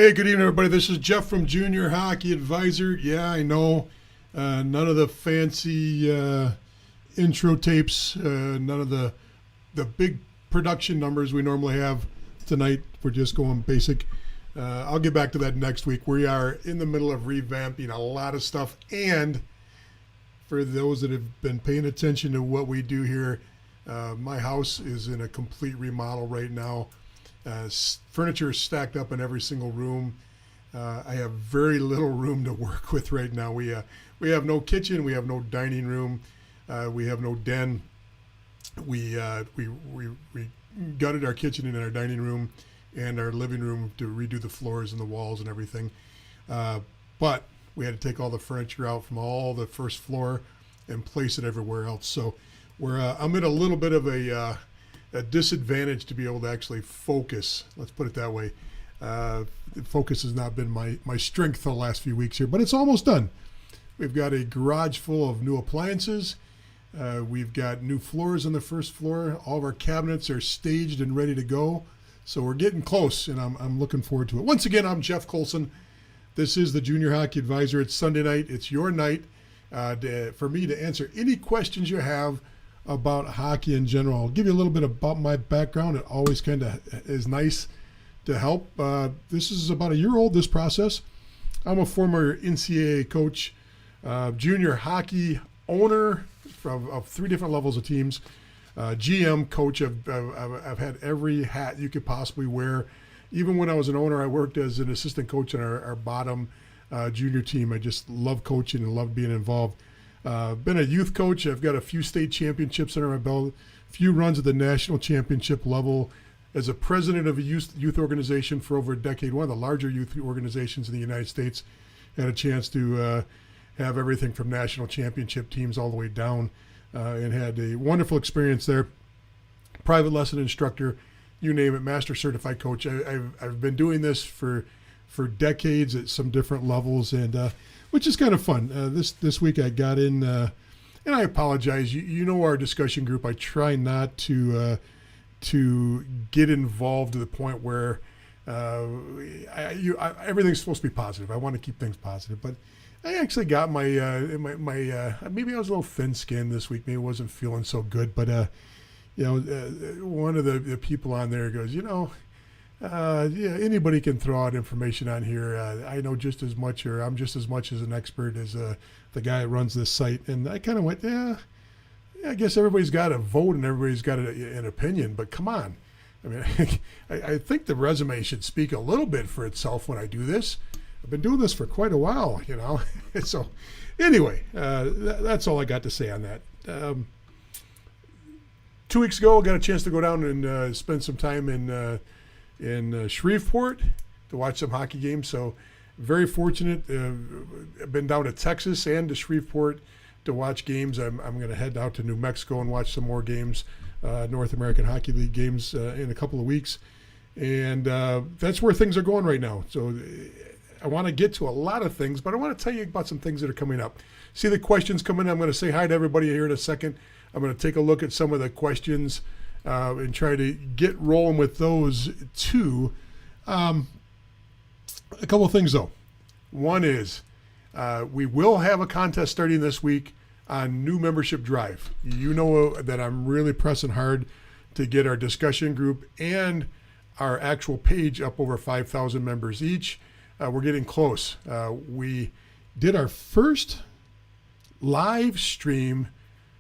Hey, good evening, everybody. This is Jeff from Junior Hockey Advisor. Yeah, I know. None of the fancy intro tapes, none of the big production numbers we normally have tonight. We're just going basic. I'll get back to that next week. We are in the middle of revamping a lot of stuff. And for those that have been paying attention to what we do here, my house is in a complete remodel right now. Furniture is stacked up in every single room. I have very little room to work with right now. We have no kitchen. We have no dining room. We have no den. We gutted our kitchen and our dining room and our living room to redo the floors and the walls and everything. But we had to take all the furniture out from all the first floor and place it everywhere else. So I'm at a little bit of a disadvantage to be able to actually focus. Let's put it that way. Focus has not been my strength the last few weeks here, but it's almost done. We've got a garage full of new appliances. We've got new floors on the first floor. All of our cabinets are staged and ready to go. So we're getting close, and I'm looking forward to it. Once again, I'm Jeff Colson. This is the Junior Hockey Advisor. It's Sunday night. It's your night for me to answer any questions you have about hockey in general. I'll give you a little bit about my background. It always kind of is nice to help. This is about a year old, this process. I'm a former NCAA coach, junior hockey owner of 3 different levels of teams, GM coach. I've had every hat you could possibly wear. Even when I was an owner, I worked as an assistant coach on our bottom junior team. I just love coaching and love being involved. Been a youth coach. I've got a few state championships under my belt, a few runs at the national championship level. As a president of a youth organization for over a decade, one of the larger youth organizations in the United States, had a chance to have everything from national championship teams all the way down, and had a wonderful experience there. Private lesson instructor, you name it, master certified coach. I've been doing this for decades at some different levels, and which is kind of fun. This week I got in, and I apologize. You know our discussion group. I try not to get involved to the point where everything's supposed to be positive. I want to keep things positive, but I actually got my maybe I was a little thin-skinned this week. Maybe I wasn't feeling so good, but one of the people on there goes, yeah, anybody can throw out information on here. I know just as much, or I'm just as much as an expert as the guy that runs this site. And I kind of went, yeah, I guess everybody's got a vote and everybody's got an opinion, but come on. I mean, I think the resume should speak a little bit for itself when I do this. I've been doing this for quite a while, So anyway, that's all I got to say on that. 2 weeks ago, I got a chance to go down and spend some time in Shreveport to watch some hockey games. So very fortunate. I've been down to Texas and to Shreveport to watch games. I'm going to head out to New Mexico and watch some more games, North American Hockey League games in a couple of weeks. And that's where things are going right now. So I want to get to a lot of things, but I want to tell you about some things that are coming up. See the questions coming. I'm going to say hi to everybody here in a second. I'm going to take a look at some of the questions and try to get rolling with those too. A couple of things though. One is we will have a contest starting this week on new membership drive. You know that I'm really pressing hard to get our discussion group and our actual page up over 5,000 members each. We're getting close. We did our first live stream.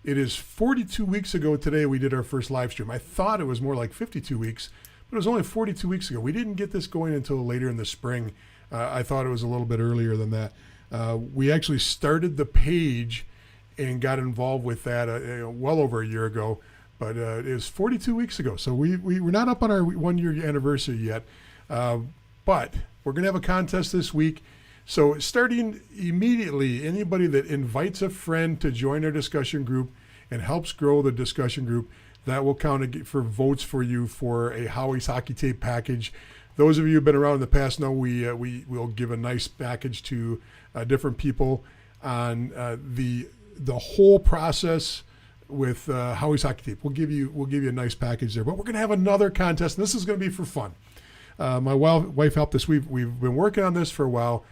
It is 42 weeks ago today we did our first live stream. I thought it was more like 52 weeks, but it was only 42 weeks ago. We didn't get this going until later in the spring. I thought it was a little bit earlier than that. We actually started the page and got involved with that well over a year ago, but it was 42 weeks ago. So we're not up on our 1-year anniversary yet, but we're going to have a contest this week. So starting immediately, anybody that invites a friend to join our discussion group and helps grow the discussion group, that will count for votes for you for a Howie's Hockey Tape package. Those of you who've been around in the past know we will give a nice package to different people on the whole process with Howie's Hockey Tape. We'll give you a nice package there. But we're going to have another contest, and this is going to be for fun. My wife helped us. We've been working on this for a while.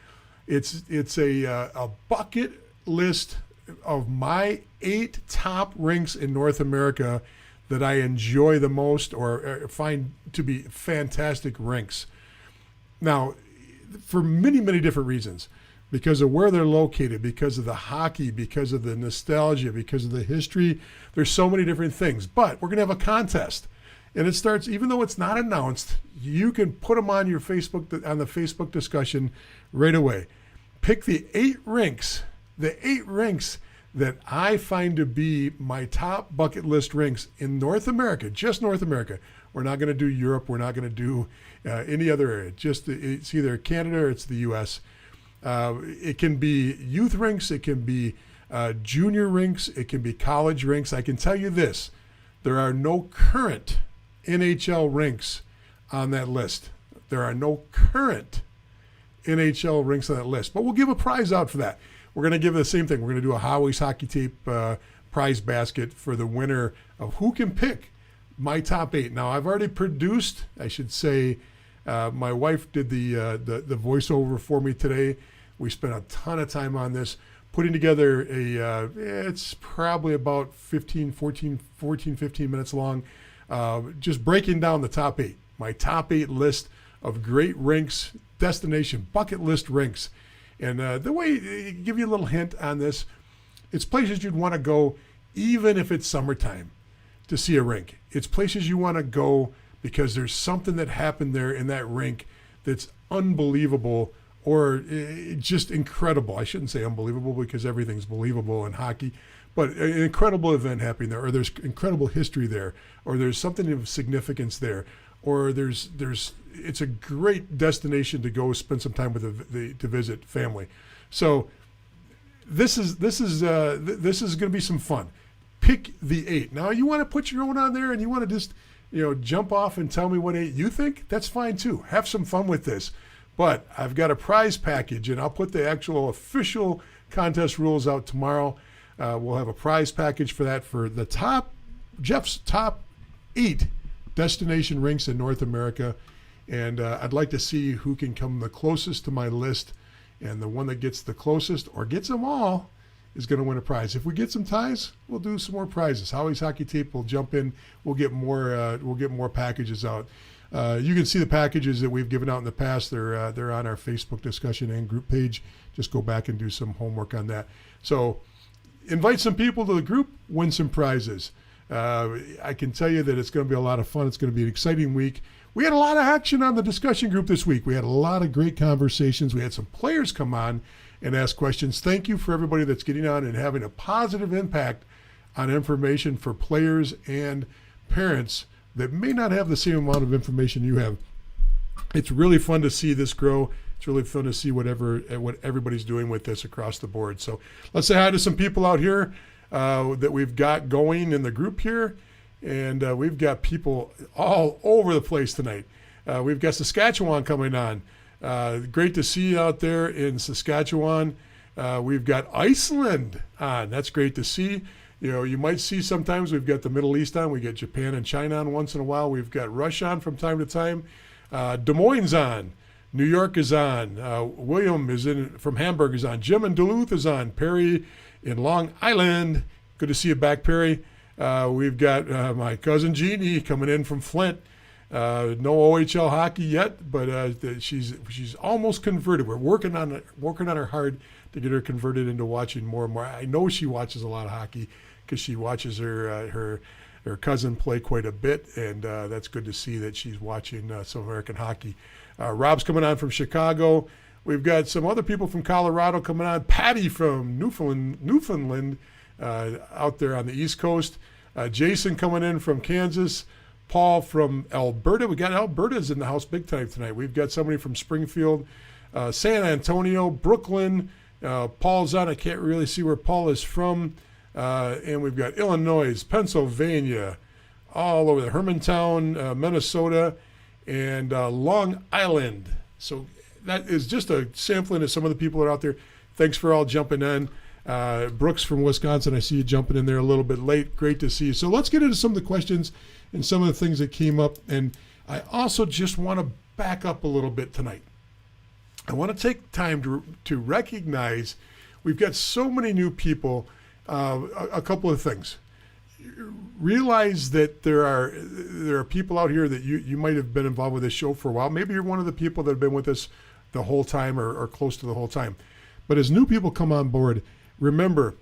It's a bucket list of my 8 top rinks in North America that I enjoy the most or find to be fantastic rinks. Now, for many, many different reasons, because of where they're located, because of the hockey, because of the nostalgia, because of the history, there's so many different things. But we're going to have a contest. And it starts, even though it's not announced, you can put them on your Facebook, on the Facebook discussion right away. Pick the 8 rinks that I find to be my top bucket list rinks in North America, just North America. We're not going to do Europe. We're not going to do any other area. It's either Canada or it's the U.S. It can be youth rinks. It can be junior rinks. It can be college rinks. I can tell you this. There are no current NHL rinks on that list. There are no current NHL rinks on that list. But we'll give a prize out for that. We're going to give the same thing. We're going to do a Howie's Hockey Tape prize basket for the winner of who can pick my top 8. Now, I've already produced, I should say, my wife did the voiceover for me today. We spent a ton of time on this, putting together it's probably about 15 minutes long, just breaking down the top 8. My top 8 list of great rinks, destination bucket list rinks. And the way, give you a little hint on this, it's places you'd want to go even if it's summertime to see a rink. It's places you want to go because there's something that happened there in that rink that's unbelievable or just incredible. I shouldn't say unbelievable because everything's believable in hockey, but an incredible event happening there, or there's incredible history there, or there's something of significance there, or it's a great destination to go spend some time with to visit family. So this is going to be some fun. Pick the 8. Now you want to put your own on there and you want to just jump off and tell me what 8 you think. That's fine too. Have some fun with this. But I've got a prize package, and I'll put the actual official contest rules out tomorrow. We'll have a prize package for that for Jeff's top 8 destination rinks in North America. And I'd like to see who can come the closest to my list. And the one that gets the closest or gets them all is going to win a prize. If we get some ties, we'll do some more prizes. Howie's Hockey Tape will jump in. We'll get more packages out. You can see the packages that we've given out in the past. They're on our Facebook discussion and group page. Just go back and do some homework on that. So invite some people to the group, win some prizes. I can tell you that it's going to be a lot of fun. It's going to be an exciting week. We had a lot of action on the discussion group this week. We had a lot of great conversations. We had some players come on and ask questions. Thank you for everybody that's getting on and having a positive impact on information for players and parents that may not have the same amount of information you have. It's really fun to see this grow. It's really fun to see what everybody's doing with this across the board. So let's say hi to some people out here that we've got going in the group here. And we've got people all over the place tonight. We've got Saskatchewan coming on. Great to see you out there in Saskatchewan. We've got Iceland on. That's great to see. You might see sometimes we've got the Middle East on. We get Japan and China on once in a while. We've got Russia on from time to time. Des Moines on. New York is on. William is from Hamburg is on. Jim in Duluth is on. Perry in Long Island. Good to see you back, Perry. We've got my cousin Jeannie coming in from Flint. No OHL hockey yet, but she's almost converted. We're working on her hard to get her converted into watching more and more. I know she watches a lot of hockey because she watches her cousin play quite a bit, and that's good to see that she's watching some American hockey. Rob's coming on from Chicago. We've got some other people from Colorado coming on. Patty from Newfoundland out there on the East Coast. Jason coming in from Kansas. Paul from Alberta. We got Alberta's in the house big time tonight. We've got somebody from Springfield, San Antonio, Brooklyn. Paul's on. I can't really see where Paul is from. And we've got Illinois, Pennsylvania, all over the Hermantown, Minnesota, and Long Island. So that is just a sampling of some of the people that are out there. Thanks for all jumping in. Brooks from Wisconsin, I see you jumping in there a little bit late. Great to see you. So let's get into some of the questions and some of the things that came up. And I also just want to back up a little bit tonight. I want to take time to recognize we've got so many new people. A couple of things. Realize that there are people out here that you might have been involved with this show for a while. Maybe you're one of the people that have been with us the whole time or close to the whole time. But as new people come on board, remember,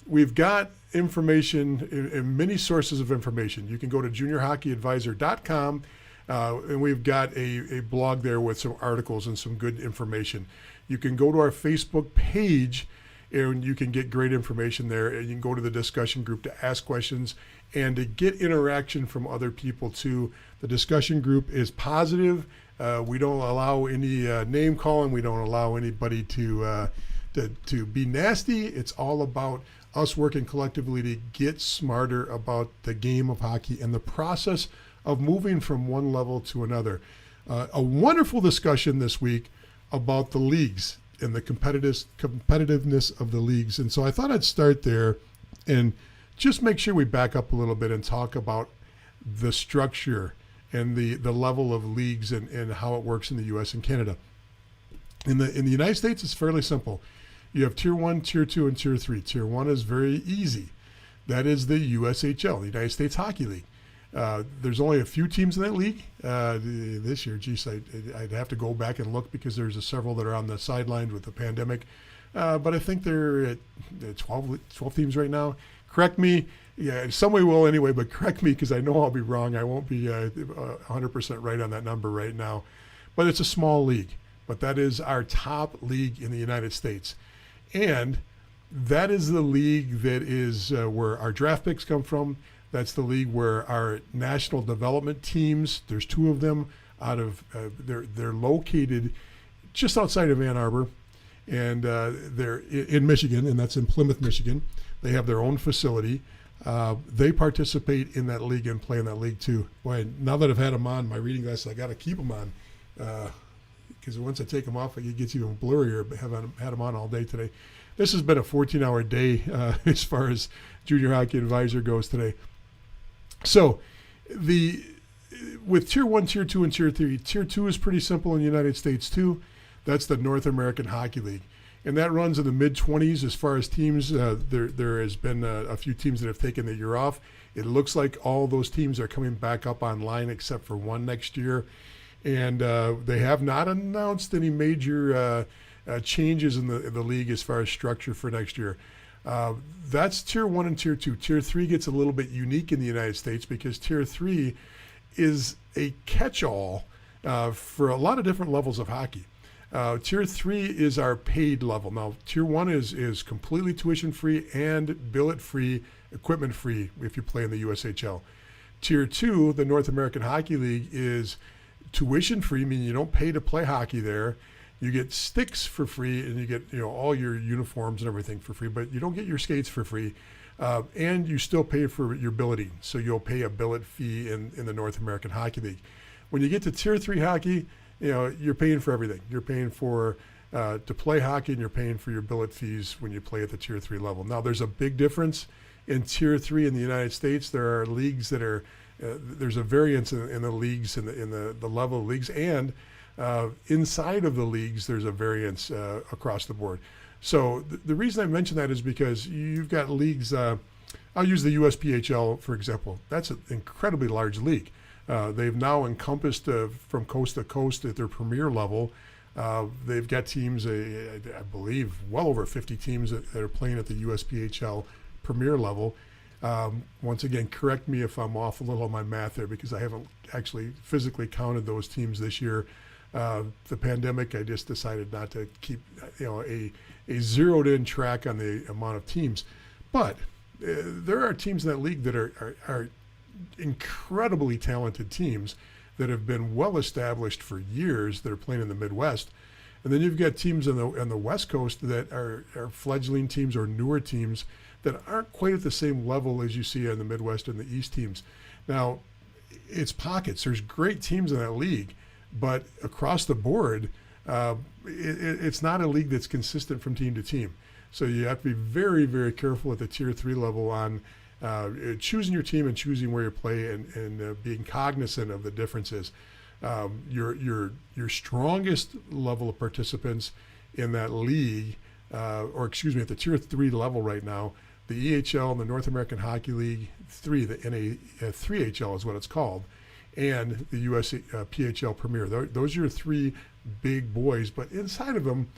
we've got information and many sources of information. You can go to juniorhockeyadvisor.com, and we've got a blog there with some articles and some good information. You can go to our Facebook page, and you can get great information there. And you can go to the discussion group to ask questions and to get interaction from other people too. The discussion group is positive. We don't allow any name calling. We don't allow anybody to be nasty. It's all about us working collectively to get smarter about the game of hockey and the process of moving from one level to another. A wonderful discussion this week about the leagues and the competitiveness of the leagues. And so I thought I'd start there and just make sure we back up a little bit and talk about the structure and the level of leagues and how it works in the U.S. and Canada. In the United States, it's fairly simple. You have Tier 1, Tier 2, and Tier 3. Tier 1 is very easy. That is the USHL, the United States Hockey League. There's only a few teams in that league this year. Geez, I'd have to go back and look because there's several that are on the sidelines with the pandemic. But I think they're at 12 teams right now. Correct me. Yeah, some way will anyway, but correct me because I know I'll be wrong. I won't be 100% right on that number right now. But it's a small league. But that is our top league in the United States. And that is the league that is where our draft picks come from. That's the league where our national development teams, there's two of them they're located just outside of Ann Arbor, and they're in Michigan, and that's in Plymouth, Michigan. They have their own facility. They participate in that league and play in that league too. Boy, now that I've had them on, my reading glasses, I got to keep them on because once I take them off, it gets even blurrier, but haven't had them on all day today. This has been a 14-hour day as far as Junior Hockey Advisor goes today. So with Tier 1, Tier 2, and Tier 3, Tier 2 is pretty simple in the United States too. That's the North American Hockey League. And that runs in the mid-20s as far as teams. There has been a few teams that have taken the year off. It looks like all those teams are coming back up online except for one next year. And they have not announced any major changes in the league as far as structure for next year. That's Tier 1 and Tier 2. Tier 3 gets a little bit unique in the United States because Tier 3 is a catch-all for a lot of different levels of hockey. Tier 3 is our paid level. Now, Tier 1 is completely tuition-free and billet-free, equipment-free if you play in the USHL. Tier 2, the North American Hockey League, is tuition-free, meaning you don't pay to play hockey there. You get sticks for free, and you get all your uniforms and everything for free, but you don't get your skates for free, and you still pay for your billeting. So you'll pay a billet fee in the North American Hockey League. When you get to Tier 3 hockey, you're paying for everything. You're paying for to play hockey, and you're paying for your billet fees when you play at the Tier 3 level. Now, there's a big difference in Tier 3 in the United States. There are leagues that are there's a variance in the leagues in the level of leagues, and inside of the leagues, there's a variance across the board. So the reason I mention that is because you've got leagues. I'll use the USPHL, for example. That's an incredibly large league. They've now encompassed from coast to coast at their premier level. They've got teams, I believe, well over 50 teams that are playing at the USPHL premier level. Once again, correct me if I'm off a little on my math there because I haven't actually physically counted those teams this year. The pandemic, I just decided not to keep a zeroed in track on the amount of teams. But there are teams in that league that are incredibly talented teams that have been well established for years that are playing in the Midwest. And then you've got teams on the West Coast that are fledgling teams or newer teams that aren't quite at the same level as you see on the Midwest and the East teams. Now, it's pockets. There's great teams in that league, but across the board, it's not a league that's consistent from team to team. So you have to be very, very careful at the Tier 3 level on choosing your team and choosing where you play and being cognizant of the differences. Your strongest level of participants in that league, or excuse me, at the Tier 3 level right now, the EHL and the North American Hockey League 3, the NA3HL is what it's called, and the US PHL Premier. Those are your three big boys, but inside of them,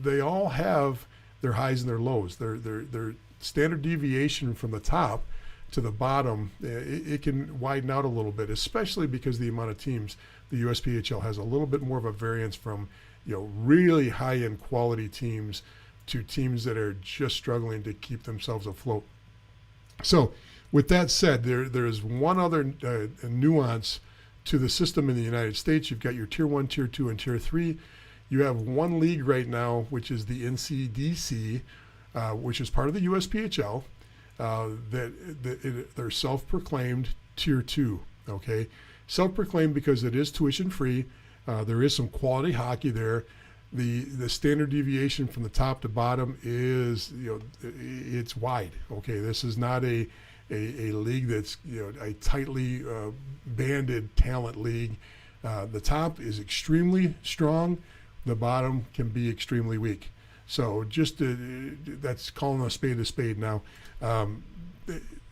they all have their highs and their lows. Their standard deviation from the top to the bottom, it can widen out a little bit, especially because the amount of teams. The USPHL has a little bit more of a variance from, really high-end quality teams to teams that are just struggling to keep themselves afloat. So with that said, there is one other nuance to the system in the United States. You've got your Tier 1, Tier 2, and Tier 3. You have one league right now, which is the NCDC, which is part of the USPHL. They're self-proclaimed Tier 2, okay? Self-proclaimed because it is tuition-free. There is some quality hockey there. The standard deviation from the top to bottom is, it's wide, okay? This is not a league that's, a tightly banded talent league. The top is extremely strong. The bottom can be extremely weak. So that's calling a spade now.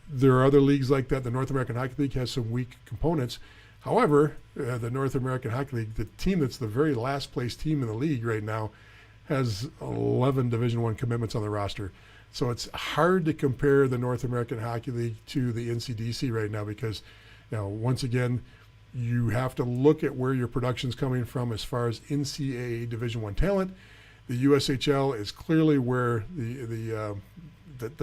There are other leagues like that. The North American Hockey League has some weak components. However, the North American Hockey League, the team that's the very last place team in the league right now, has 11 Division I commitments on the roster. So it's hard to compare the North American Hockey League to the NCDC right now because, once again, you have to look at where your production's coming from as far as NCAA Division I talent. The USHL is clearly where the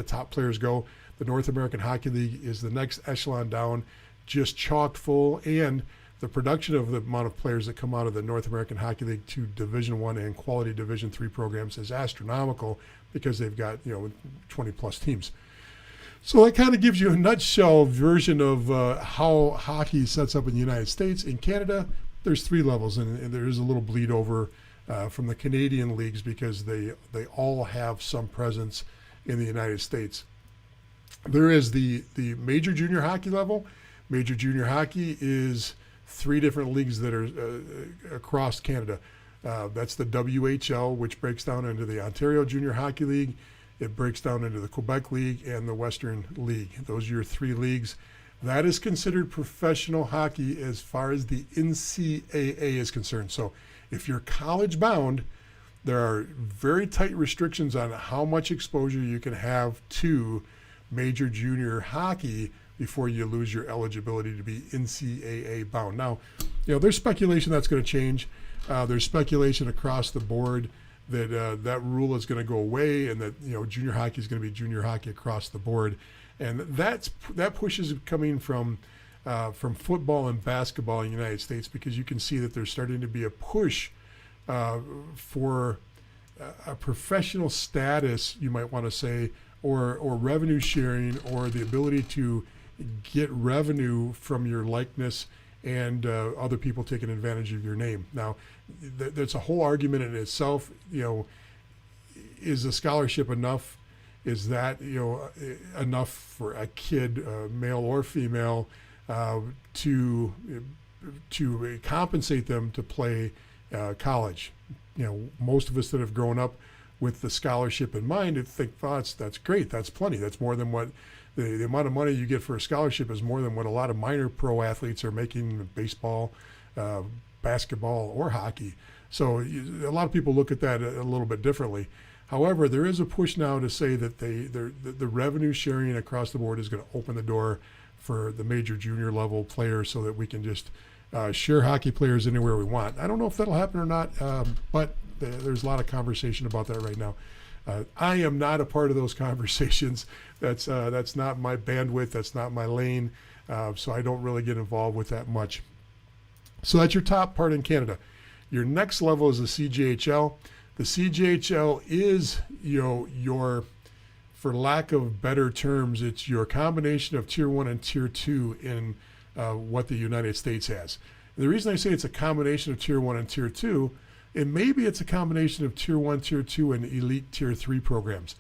top players go. The North American Hockey League is the next echelon down, just chock full, and the production of the amount of players that come out of the North American Hockey League to Division I and quality Division III programs is astronomical because they've got 20 plus teams. So that kind of gives you a nutshell version of how hockey sets up in the United States. In Canada, there's three levels, and there is a little bleed over from the Canadian leagues because they all have some presence in the United States. There is the major junior hockey level. Major junior hockey is three different leagues that are across Canada. That's the WHL, which breaks down into the Ontario Junior Hockey League. It breaks down into the Quebec League and the Western League. Those are your three leagues. That is considered professional hockey as far as the NCAA is concerned. So if you're college bound, there are very tight restrictions on how much exposure you can have to major junior hockey before you lose your eligibility to be NCAA bound. Now, there's speculation that's going to change. There's speculation across the board that that rule is going to go away and that junior hockey is going to be junior hockey across the board, and that push is coming from football and basketball in the United States because you can see that there's starting to be a push for a professional status, you might want to say, or revenue sharing, or the ability to get revenue from your likeness and other people taking advantage of your name. Now, that's a whole argument in itself. Is a scholarship enough? Is that enough for a kid, male or female, to compensate them to play college? Most of us that have grown up with the scholarship in mind think, that's great. That's plenty. That's more than what the amount of money you get for a scholarship is more than what a lot of minor pro athletes are making in baseball, basketball, or hockey. So a lot of people look at that a little bit differently. However, there is a push now to say that the revenue sharing across the board is going to open the door for the major junior level players so that we can just share hockey players anywhere we want. I don't know if that'll happen or not, but there's a lot of conversation about that right now. I am not a part of those conversations. That's not my bandwidth. That's not my lane. So I don't really get involved with that much. So that's your top part in Canada. Your next level is the CJHL. The CJHL is your, for lack of better terms, it's your combination of Tier 1 and Tier 2 in what the United States has. And the reason I say it's a combination of Tier 1 and Tier 2, and maybe it's a combination of Tier 1, Tier 2, and elite Tier 3 programs.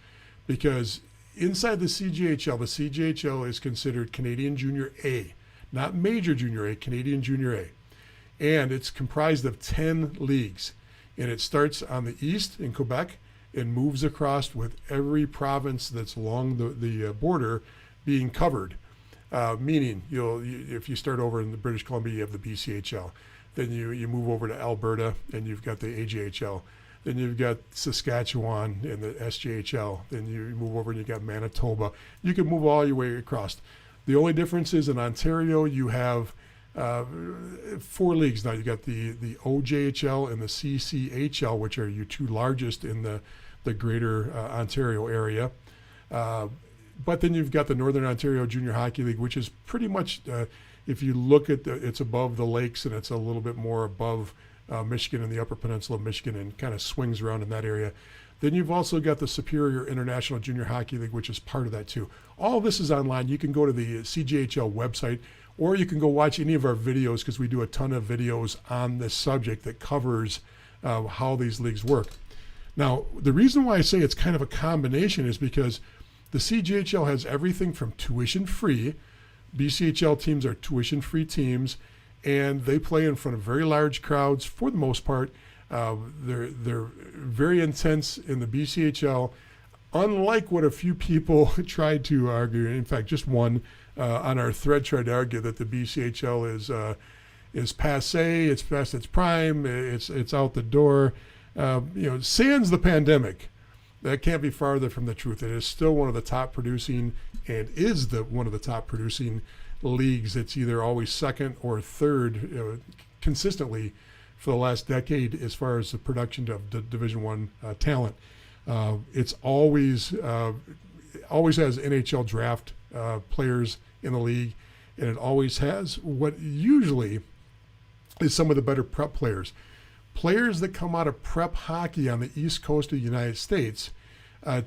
Because inside the CJHL is considered Canadian Junior A, not Major Junior A, Canadian Junior A. and it's comprised of 10 leagues. And it starts on the east in Quebec and moves across with every province that's along the border being covered. Meaning, if you start over in the British Columbia, you have the BCHL. Then you move over to Alberta, and you've got the AJHL. Then you've got Saskatchewan and the SJHL. Then you move over and you've got Manitoba. You can move all your way across. The only difference is in Ontario, you have 4 leagues now. You got the OJHL and the CCHL, which are your 2 largest in the greater Ontario area. But then you've got the Northern Ontario Junior Hockey League, which is pretty much, if you look at it's above the lakes, and it's a little bit more above Michigan and the Upper Peninsula of Michigan, and kind of swings around in that area. Then you've also got the Superior International Junior Hockey League, which is part of that too. All this is online. You can go to the CJHL website, or you can go watch any of our videos, because we do a ton of videos on this subject that covers how these leagues work. Now, the reason why I say it's kind of a combination is because the CJHL has everything from tuition free. BCHL teams are tuition free teams, and they play in front of very large crowds for the most part. They're very intense in the BCHL, unlike what a few people tried to argue. In fact, just one on our thread tried to argue that the BCHL is passé, it's past its prime, it's out the door. Sans the pandemic, that can't be farther from the truth. It is still one of the top producing, and is one of the top producing leagues. It's either always second or third consistently for the last decade as far as the production of the Division I talent. It's always has NHL draft players in the league, and it always has what usually is some of the better prep players. Players that come out of prep hockey on the East Coast of the United States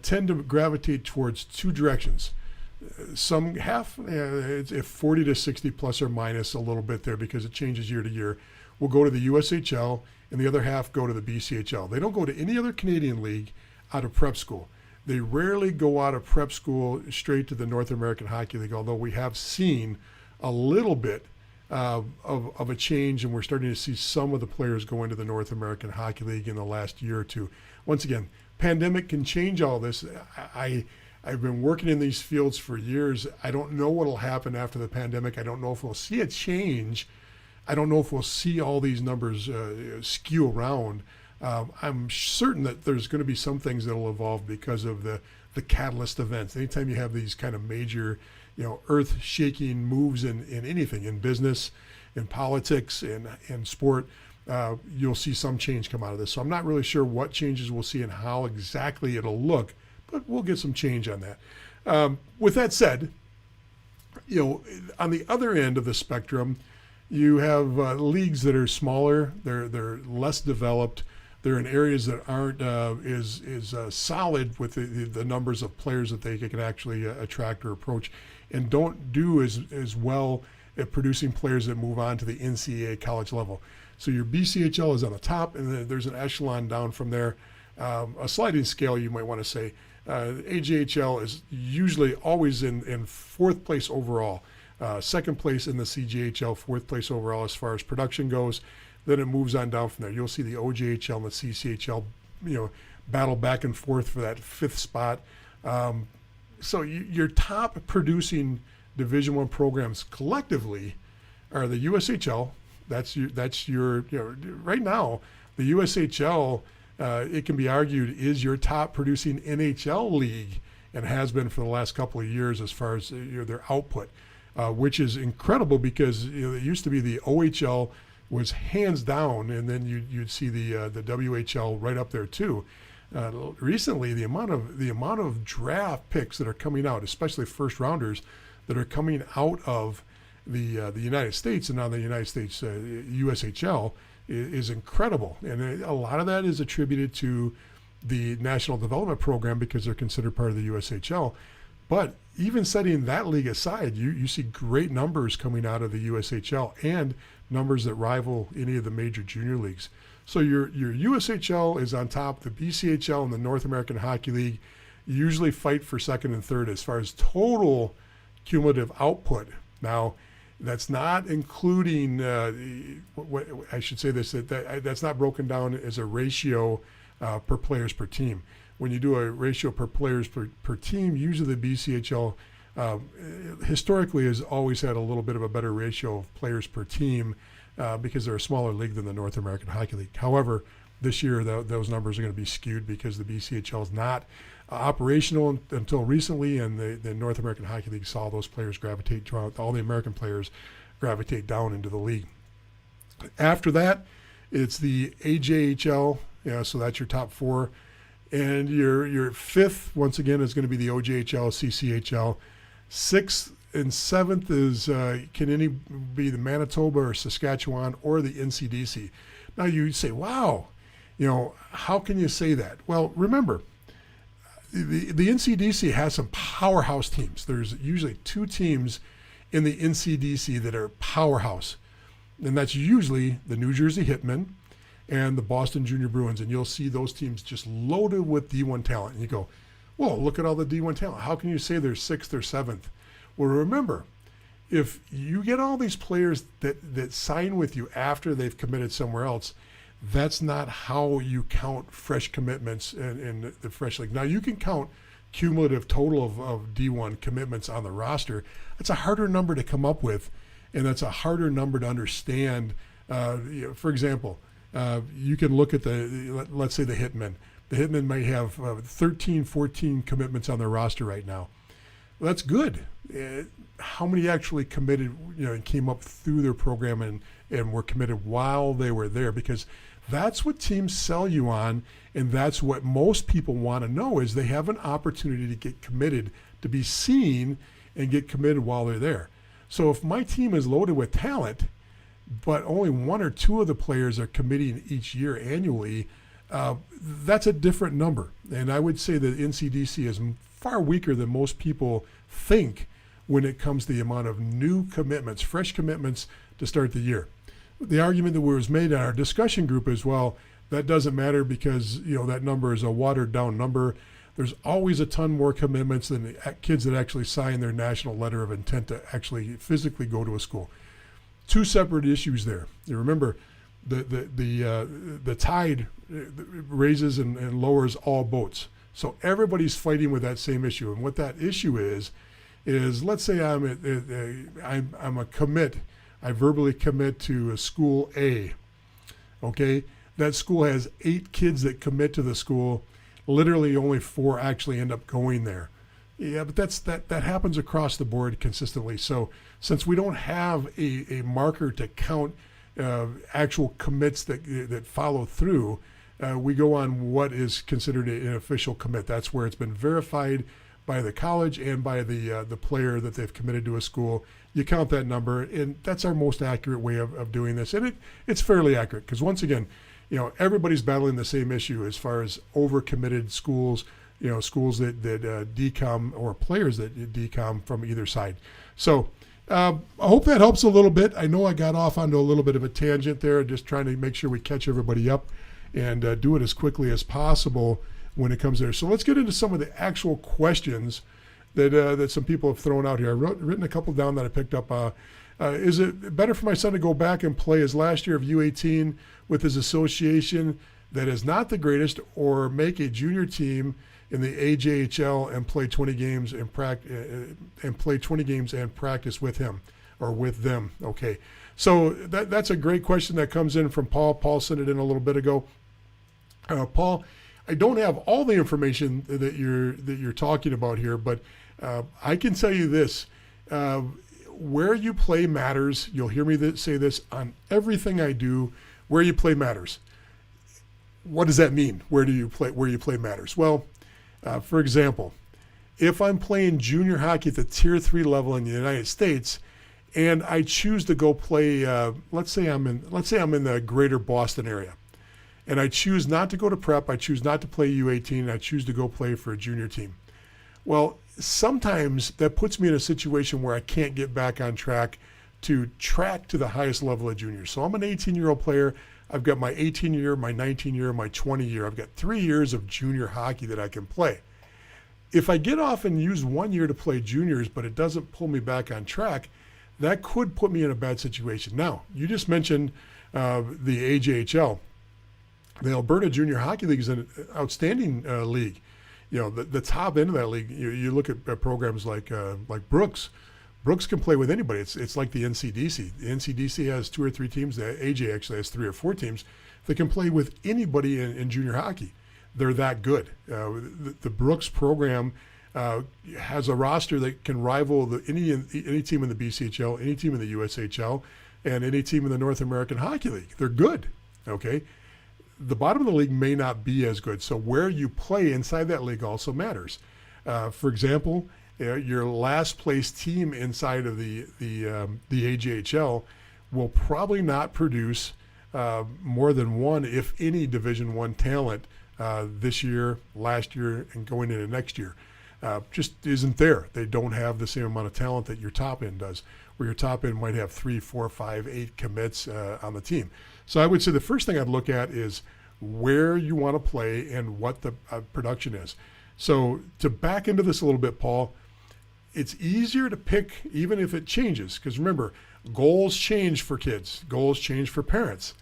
tend to gravitate towards 2 directions. Some half, it's 40 to 60 plus or minus a little bit there, because it changes year to year, will go to the USHL, and the other half go to the BCHL. They don't go to any other Canadian league out of prep school. They rarely go out of prep school straight to the North American Hockey League, although we have seen a little bit of a change, and we're starting to see some of the players go into the North American Hockey League in the last year or two. Once again, pandemic can change all this. I've been working in these fields for years. I don't know what will happen after the pandemic. I don't know if we'll see a change. I don't know if we'll see all these numbers skew around. I'm certain that there's going to be some things that will evolve because of the catalyst events. Anytime you have these kind of major, earth-shaking moves in anything, in business, in politics, in sport, you'll see some change come out of this. So I'm not really sure what changes we'll see and how exactly it'll look, but we'll get some change on that. With that said, on the other end of the spectrum, you have leagues that are smaller, they're less developed, they're in areas that aren't as solid with the numbers of players that they can actually attract or approach, and don't do as well at producing players that move on to the NCAA college level. So your BCHL is on the top, and then there's an echelon down from there, a sliding scale, you might want to say. AJHL is usually always in 4th place overall. 2nd place in the CJHL, 4th place overall as far as production goes. Then it moves on down from there. You'll see the OJHL and the CCHL, battle back and forth for that 5th spot. So your top producing Division I programs collectively are the USHL. That's your right now the USHL. It can be argued is your top producing NHL league, and has been for the last couple of years as far as their output. Which is incredible, because it used to be the OHL was hands down, and then you'd see the WHL right up there too. Recently, the amount of draft picks that are coming out, especially first rounders, that are coming out of the United States and now the United States USHL is incredible, and a lot of that is attributed to the National Development Program, because they're considered part of the USHL. But even setting that league aside, you see great numbers coming out of the USHL, and numbers that rival any of the major junior leagues. So your USHL is on top. The BCHL and the North American Hockey League usually fight for 2nd and 3rd as far as total cumulative output. Now, That's not including, what I should say this, that's not broken down as a ratio per players per team. When you do a ratio per players per team, usually the BCHL historically has always had a little bit of a better ratio of players per team because they're a smaller league than the North American Hockey League. However, this year those numbers are going to be skewed because the BCHL is not operational until recently, and the North American Hockey League saw those players gravitate, all the American players gravitate down into the league. After that, it's the AJHL, so that's your top four. And your fifth, once again, is going to be the OJHL, CCHL. Sixth and seventh is can any be the Manitoba or Saskatchewan or the NCDC. Now you say, wow, how can you say that? Well, remember, the NCDC has some powerhouse teams. There's usually two teams in the NCDC that are powerhouse, and that's usually the New Jersey Hitmen and the Boston Junior Bruins, and you'll see those teams just loaded with D1 talent. And you go, whoa, look at all the D1 talent. How can you say they're sixth or seventh? Well, remember, if you get all these players that sign with you after they've committed somewhere else, that's not how you count fresh commitments in the fresh league. Now, you can count cumulative total of D1 commitments on the roster. That's a harder number to come up with, and that's a harder number to understand. For example, you can look at let's say the Hitmen. The Hitmen might have 13, 14 commitments on their roster right now. Well, that's good. How many actually committed, and came up through their program and were committed while they were there? Because that's what teams sell you on, and that's what most people want to know, is they have an opportunity to get committed, to be seen and get committed while they're there. So if my team is loaded with talent, but only one or two of the players are committing each year annually, that's a different number. And I would say that NCDC is far weaker than most people think when it comes to the amount of new commitments, fresh commitments to start the year. The argument that was made in our discussion group is, well, that doesn't matter because that number is a watered down number. There's always a ton more commitments than the kids that actually sign their national letter of intent to actually physically go to a school. Two separate issues there. You remember, the tide raises and lowers all boats. So everybody's fighting with that same issue. And what that issue is let's say I'm a commit. I verbally commit to a school A. Okay, that school has 8 kids that commit to the school. Literally, only 4 actually end up going there. Yeah, but that happens across the board consistently. So since we don't have a marker to count actual commits that follow through, we go on what is considered an official commit. That's where it's been verified by the college and by the player that they've committed to a school. You count that number, and that's our most accurate way of doing this. And it's fairly accurate because, once again, everybody's battling the same issue as far as overcommitted schools, schools that decom, or players that decom from either side. So I hope that helps a little bit. I know I got off onto a little bit of a tangent there, just trying to make sure we catch everybody up and do it as quickly as possible when it comes there. So let's get into some of the actual questions that some people have thrown out here. I've written a couple down that I picked up. Is it better for my son to go back and play his last year of U18 with his association that is not the greatest, or make a junior team in the AJHL and play 20 games and practice with him or with them? Okay, so that's a great question that comes in from Paul. Paul sent it in a little bit ago. Paul, I don't have all the information that you're talking about here, but I can tell you this: where you play matters. You'll hear me say this on everything I do. Where you play matters. What does that mean? Where you play matters? Well, for example, if I'm playing junior hockey at the Tier 3 level in the United States, and I choose to go play, let's say I'm in the greater Boston area, and I choose not to go to prep, I choose not to play U18, and I choose to go play for a junior team. Well, sometimes that puts me in a situation where I can't get back on track to track to the highest level of juniors. So I'm an 18-year-old player. I've got my 18-year, my 19-year, my 20-year. I've got 3 years of junior hockey that I can play. If I get off and use 1 year to play juniors, but it doesn't pull me back on track, that could put me in a bad situation. Now, you just mentioned the AJHL. The Alberta Junior Hockey League is an outstanding league. You know, the top end of that league, you look at programs like Brooks. Brooks can play with anybody. It's like the NCDC. The NCDC has 2 or 3 teams. The AJ actually has 3 or 4 teams that can play with anybody in junior hockey. They're that good. The Brooks program has a roster that can rival any team in the BCHL, any team in the USHL, and any team in the North American Hockey League. They're good, okay? The bottom of the league may not be as good, so where you play inside that league also matters. For example, your last place team inside of the AJHL will probably not produce more than one, if any, Division I talent this year, last year, and going into next year. Just isn't there. They don't have the same amount of talent that your top end does, where your top end might have 3, 4, 5, 8 commits on the team. So I would say the first thing I'd look at is where you want to play and what the production is. So to back into this a little bit, Paul, it's easier to pick even if it changes, because remember, goals change for kids, goals change for parents.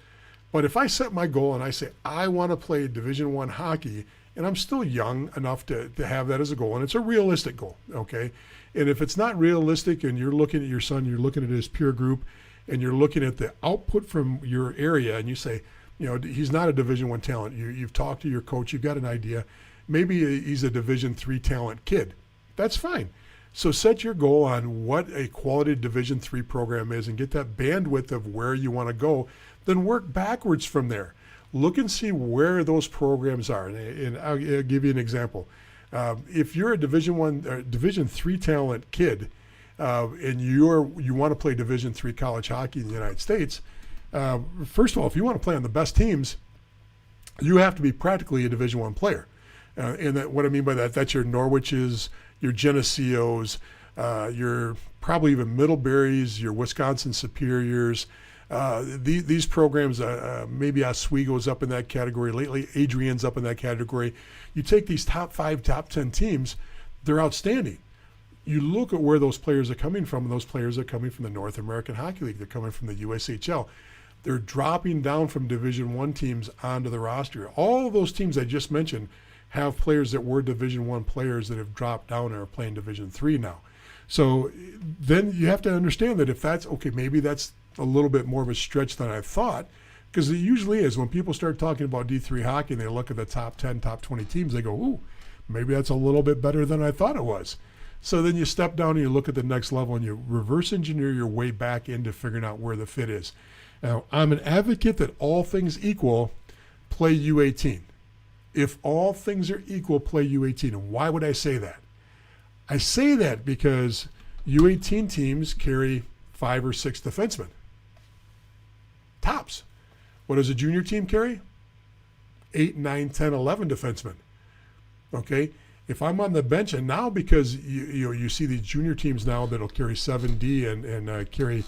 But if I set my goal and I say I want to play Division I hockey, and I'm still young enough to have that as a goal, and it's a realistic goal, okay? And if it's not realistic and you're looking at your son, you're looking at his peer group, and you're looking at the output from your area, and you say, you know, he's not a Division I talent. You've talked to your coach, you've got an idea. Maybe he's a Division III talent kid. That's fine. So set your goal on what a quality Division III program is and get that bandwidth of where you want to go. Then work backwards from there. Look and see where those programs are. And I'll give you an example. If you're a Division III talent kid, and you want to play Division III college hockey in the United States, first of all, if you want to play on the best teams, you have to be practically a Division I player. And what I mean by that, that's your Norwiches, your Geneseos, your probably even Middleburys, your Wisconsin Superiors. These programs, maybe Oswego's up in that category lately, Adrian's up in that category. You take these top 5, top 10 teams, they're outstanding. You look at where those players are coming from, and those players are coming from the North American Hockey League. They're coming from the USHL. They're dropping down from Division I teams onto the roster. All of those teams I just mentioned have players that were Division I players that have dropped down and are playing Division III now. So then you have to understand that if that's, okay, maybe that's a little bit more of a stretch than I thought, because it usually is. When people start talking about D3 hockey and they look at the top 10, top 20 teams, they go, ooh, maybe that's a little bit better than I thought it was. So then you step down and you look at the next level and you reverse engineer your way back into figuring out where the fit is. Now, I'm an advocate that all things equal, play U18. If all things are equal, play U18. And why would I say that? I say that because U18 teams carry 5 or 6 defensemen. Tops. What does a junior team carry? 8, 9, 10, 11 defensemen. Okay? If I'm on the bench, and now because you see these junior teams now that'll carry 7D and carry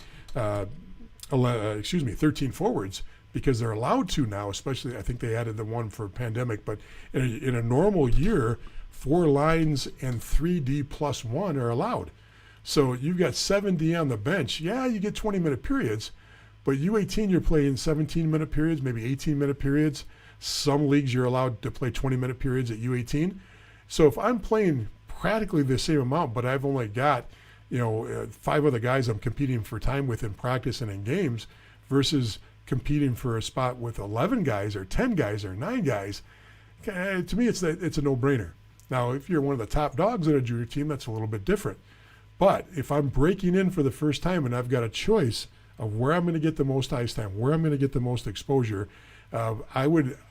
13 forwards, because they're allowed to now, especially I think they added the one for pandemic, but in a normal year, 4 lines and 3D plus 1 are allowed. So you've got 7D on the bench. Yeah, you get 20-minute periods, but U18 you're playing 17-minute periods, maybe 18-minute periods. Some leagues you're allowed to play 20-minute periods at U18. So if I'm playing practically the same amount, but I've only got 5 other guys I'm competing for time with in practice and in games, versus competing for a spot with 11 guys or 10 guys or 9 guys, to me it's a no-brainer. Now, if you're one of the top dogs in a junior team, that's a little bit different. But if I'm breaking in for the first time and I've got a choice of where I'm going to get the most ice time, where I'm going to get the most exposure,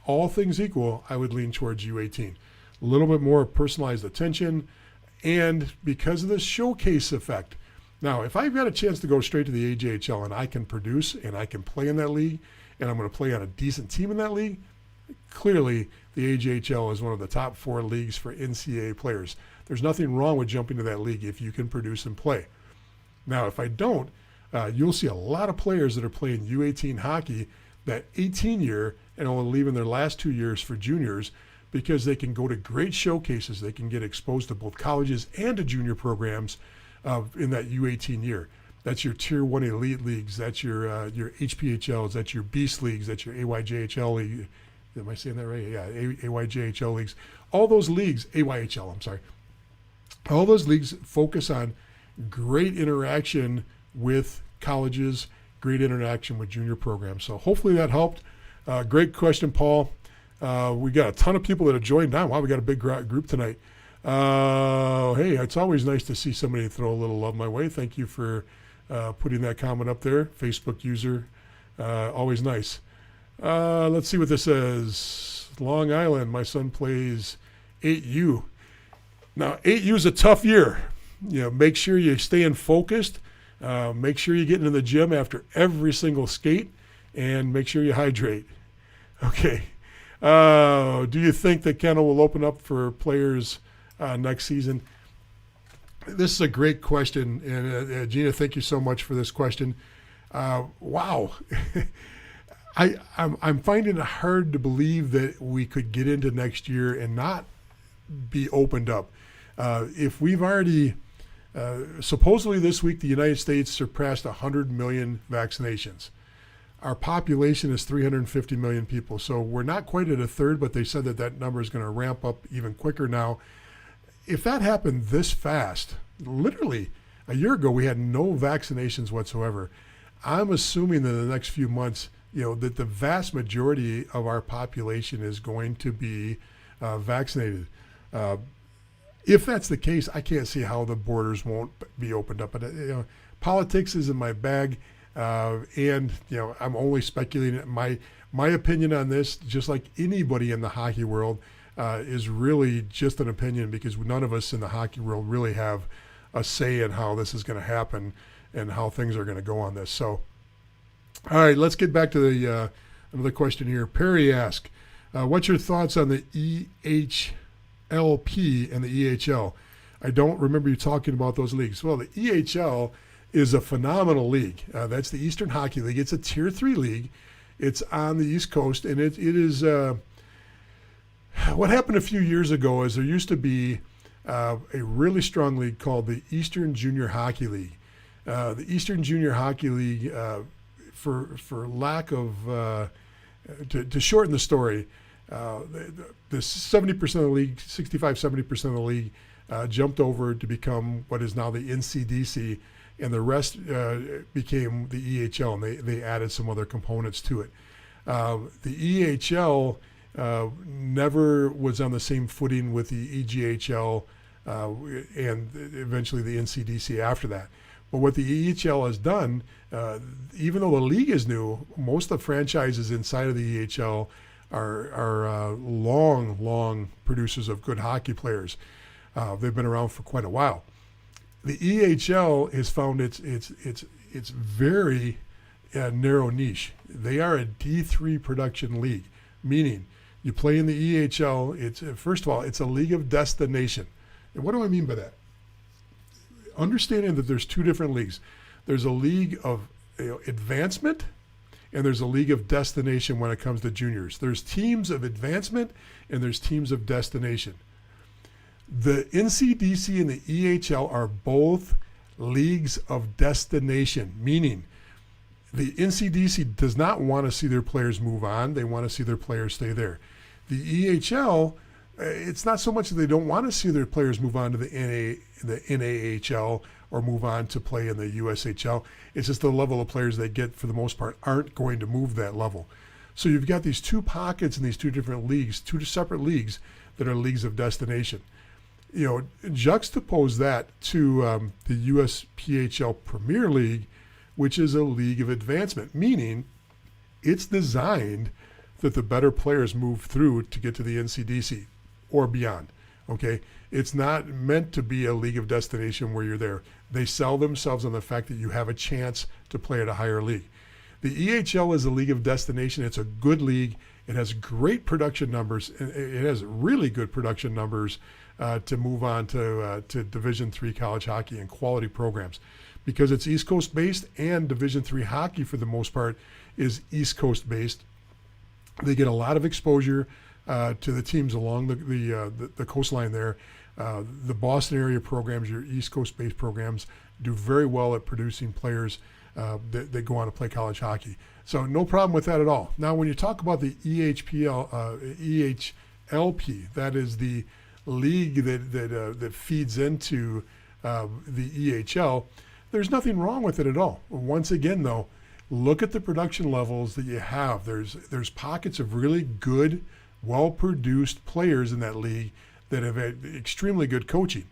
all things equal, I would lean towards U18. A little bit more personalized attention, and because of the showcase effect. Now, if I've got a chance to go straight to the AJHL and I can produce and I can play in that league, and I'm going to play on a decent team in that league, clearly the AJHL is one of the top 4 leagues for NCAA players. There's nothing wrong with jumping to that league if you can produce and play. Now, if I don't, you'll see a lot of players that are playing U18 hockey that 18 year and only leaving their last 2 years for juniors, because they can go to great showcases. They can get exposed to both colleges and to junior programs in that U18 year. That's your Tier 1 elite leagues. That's your HPHLs. That's your Beast leagues. That's your AYJHL league. Am I saying that right? Yeah, AYJHL leagues. All those leagues, AYHL, I'm sorry. All those leagues focus on great interaction with colleges, great interaction with junior programs. So hopefully that helped. Great question, Paul. We got a ton of people that have joined on. Wow, we got a big group tonight. Hey, it's always nice to see somebody throw a little love my way. Thank you for putting that comment up there. Facebook user, always nice. Let's see what this says. Long Island, my son plays 8U. Now, 8U is a tough year. Make sure you're staying focused. Make sure you're getting in the gym after every single skate, and make sure you hydrate. Okay. Do you think that Kennel will open up for players next season? This is a great question, and Gina, thank you so much for this question. Wow. I'm finding it hard to believe that we could get into next year and not be opened up. If we've already, supposedly this week, the United States surpassed 100 million vaccinations. Our population is 350 million people, so we're not quite at a third, but they said that number is going to ramp up even quicker now. If that happened this fast, literally a year ago, we had no vaccinations whatsoever. I'm assuming that in the next few months, that the vast majority of our population is going to be vaccinated. If that's the case, I can't see how the borders won't be opened up. But politics isn't my bag, and I'm only speculating. My opinion on this, just like anybody in the hockey world, is really just an opinion, because none of us in the hockey world really have a say in how this is going to happen and how things are going to go on this. So, all right, let's get back to the another question here. Perry asked, what's your thoughts on the EHLP and the EHL? I don't remember you talking about those leagues. Well, the EHL is a phenomenal league. That's the Eastern Hockey League. It's a Tier 3 league. It's on the East Coast, and it is what happened a few years ago is there used to be a really strong league called the Eastern Junior Hockey League. The Eastern Junior Hockey League, for lack of, to shorten the story, the 70% of the league, 65-70% of the league jumped over to become what is now the NCDC, and the rest became the EHL, and they added some other components to it. The EHL never was on the same footing with the EGHL and eventually the NCDC after that. But what the EHL has done, even though the league is new, most of the franchises inside of the EHL are long producers of good hockey players. They've been around for quite a while. The EHL has found its very narrow niche. They are a D3 production league, meaning you play in the EHL. It's first of all, it's a league of destination. And what do I mean by that? Understanding that there's two different leagues. There's a league of advancement, and there's a league of destination when it comes to juniors. There's teams of advancement, and there's teams of destination. The NCDC and the EHL are both leagues of destination, meaning the NCDC does not want to see their players move on. They want to see their players stay there. The EHL, it's not so much that they don't want to see their players move on to the NAHL or move on to play in the USHL. It's just the level of players they get, for the most part, aren't going to move that level. So you've got these two pockets in these two different leagues, two separate leagues that are leagues of destination. Juxtapose that to the USPHL Premier League, which is a league of advancement, meaning it's designed that the better players move through to get to the NCDC or beyond. Okay, it's not meant to be a league of destination where you're there. They sell themselves on the fact that you have a chance to play at a higher league. The EHL is a league of destination. It's a good league. It has great production numbers. It has really good production numbers to move on to Division III college hockey and quality programs, because it's East Coast based, and Division III hockey for the most part is East Coast based. They get a lot of exposure to the teams along the coastline there. The Boston area programs, your East Coast based programs, do very well at producing players that go on to play college hockey. So no problem with that at all. Now, when you talk about the EHLP, that is the league that feeds into the EHL. There's nothing wrong with it at all. Once again, though, look at the production levels that you have. There's pockets of really good, well-produced players in that league that have had extremely good coaching.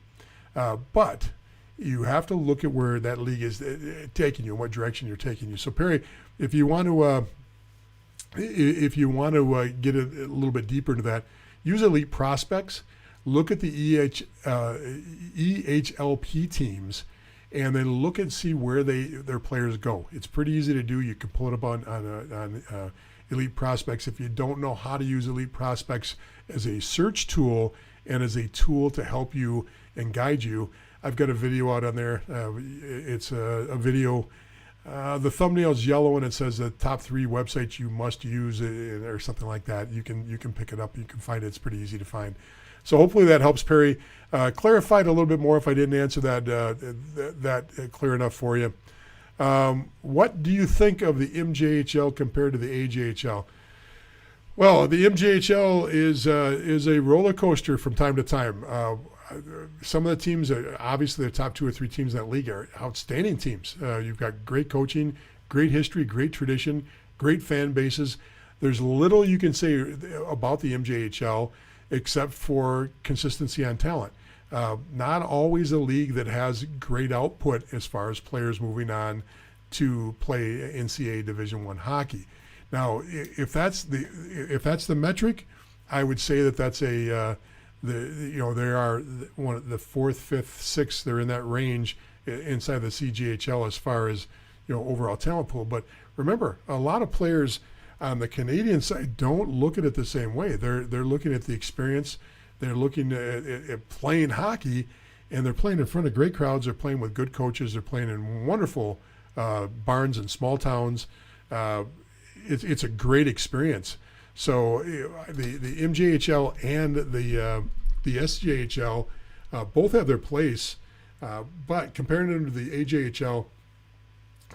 But you have to look at where that league is taking you, what direction you're taking you. So Perry, if you want to get a little bit deeper into that, use Elite Prospects. Look at the EHLP teams, and then look and see where their players go. It's pretty easy to do. You can pull it up on Elite Prospects. If you don't know how to use Elite Prospects as a search tool and as a tool to help you and guide you, I've got a video out on there. It's a video. The thumbnail's yellow and it says the top 3 websites you must use or something like that. You can pick it up. You can find it. It's pretty easy to find. So hopefully that helps, Perry. Clarified a little bit more if I didn't answer that clear enough for you. What do you think of the MJHL compared to the AJHL? Well, the MJHL is a roller coaster from time to time. Some of the teams, obviously the top 2 or 3 teams in that league are outstanding teams. You've got great coaching, great history, great tradition, great fan bases. There's little you can say about the MJHL except for consistency on talent. Not always a league that has great output as far as players moving on to play NCAA Division I hockey. Now, if that's the metric, I would say that's they are one of the 4th, 5th, 6th. They're in that range inside the CJHL as far as overall talent pool. But remember, a lot of players on the Canadian side don't look at it the same way. They're looking at the experience. They're looking at playing hockey, and they're playing in front of great crowds. They're playing with good coaches. They're playing in wonderful barns and small towns. It's a great experience. So the MJHL and the SJHL both have their place, but comparing them to the AJHL,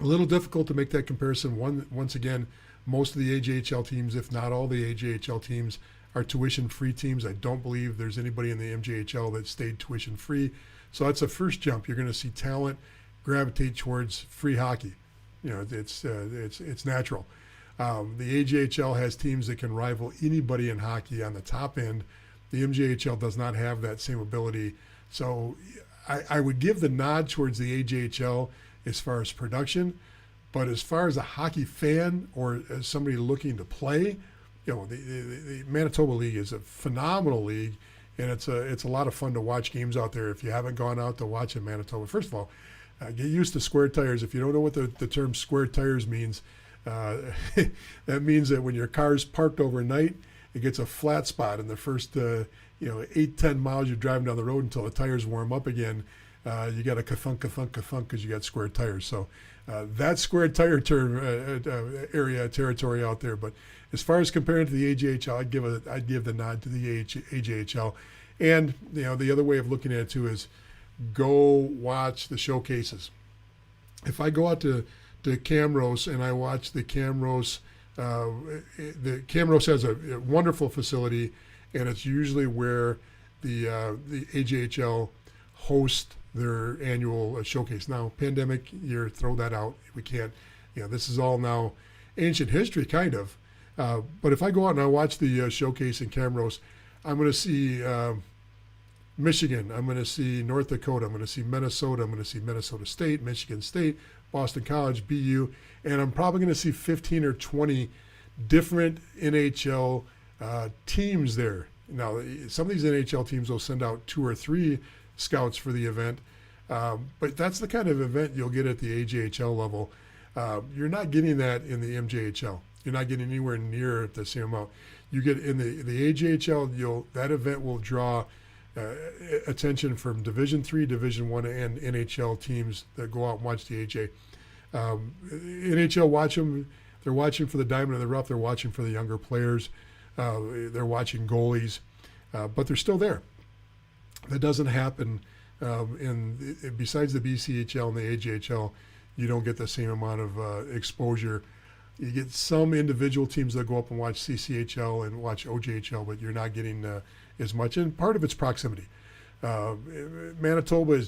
a little difficult to make that comparison. Once again, most of the AJHL teams, if not all the AJHL teams, are tuition-free teams. I don't believe there's anybody in the MJHL that stayed tuition-free. So that's a first jump. You're going to see talent gravitate towards free hockey. It's natural. The AJHL has teams that can rival anybody in hockey on the top end. The MJHL does not have that same ability. So I would give the nod towards the AJHL as far as production, but as far as a hockey fan or as somebody looking to play, the Manitoba League is a phenomenal league, and it's a lot of fun to watch games out there. If you haven't gone out to watch in Manitoba, first of all, get used to square tires. If you don't know what the term square tires means, that means that when your car's parked overnight, it gets a flat spot in the first 8-10 miles you're driving down the road until the tires warm up again. You got a ka-thunk because you got square tires. So that's square tire territory out there. But as far as comparing to the AJHL, I'd give the nod to the AJHL. And the other way of looking at it too is go watch the showcases. If I go out to Camrose and I watch the Camrose has a wonderful facility, and it's usually where the AJHL host their annual showcase. Now, pandemic year, throw that out. We can't, this is all now ancient history, kind of. But if I go out and I watch the showcase in Camrose, I'm going to see Michigan. I'm going to see North Dakota. I'm going to see Minnesota. I'm going to see Minnesota State, Michigan State, Boston College, BU, and I'm probably going to see 15 or 20 different NHL teams there. Now, some of these NHL teams will send out 2 or 3 scouts for the event, but that's the kind of event you'll get at the AJHL level. You're not getting that in the MJHL. You're not getting anywhere near the same amount. You get in the AJHL, that event will draw attention from Division III, Division I, and NHL teams that go out and watch the AJ. NHL watch them. They're watching for the diamond in the rough. They're watching for the younger players. They're watching goalies, but they're still there. That doesn't happen. Besides the BCHL and the AJHL, you don't get the same amount of exposure. You get some individual teams that go up and watch CCHL and watch OJHL, but you're not getting as much. And part of it's proximity. Manitoba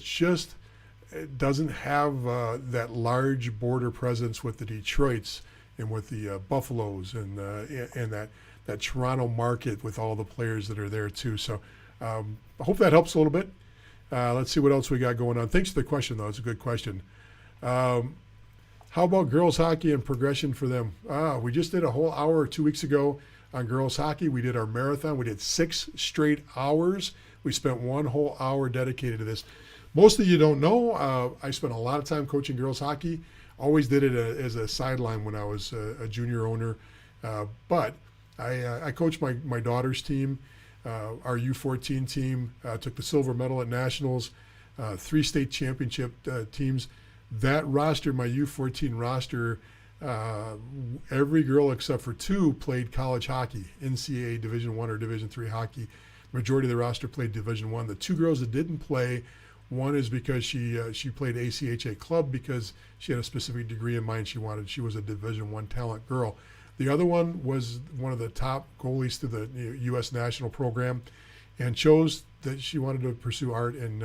doesn't have that large border presence with the Detroits and with the Buffaloes and that Toronto market with all the players that are there too. So I hope that helps a little bit. Let's see what else we got going on. Thanks for the question, though. It's a good question. How about girls hockey and progression for them? We just did a whole hour 2 weeks ago on girls hockey. We did our marathon. We did 6 straight hours. We spent 1 whole hour dedicated to this. Most of you don't know, I spent a lot of time coaching girls hockey. Always did it as a sideline when I was a junior owner. But I coached my daughter's team, our U14 team, took the silver medal at nationals, 3 state championship teams. That roster, my U14 roster, every girl except for 2 played college hockey, NCAA Division I or Division III hockey. Majority of the roster played Division I. The 2 girls that didn't play, one is because she played ACHA club because she had a specific degree in mind she wanted. She was a Division I talent girl. The other one was one of the top goalies to the U.S. national program and chose that she wanted to pursue art and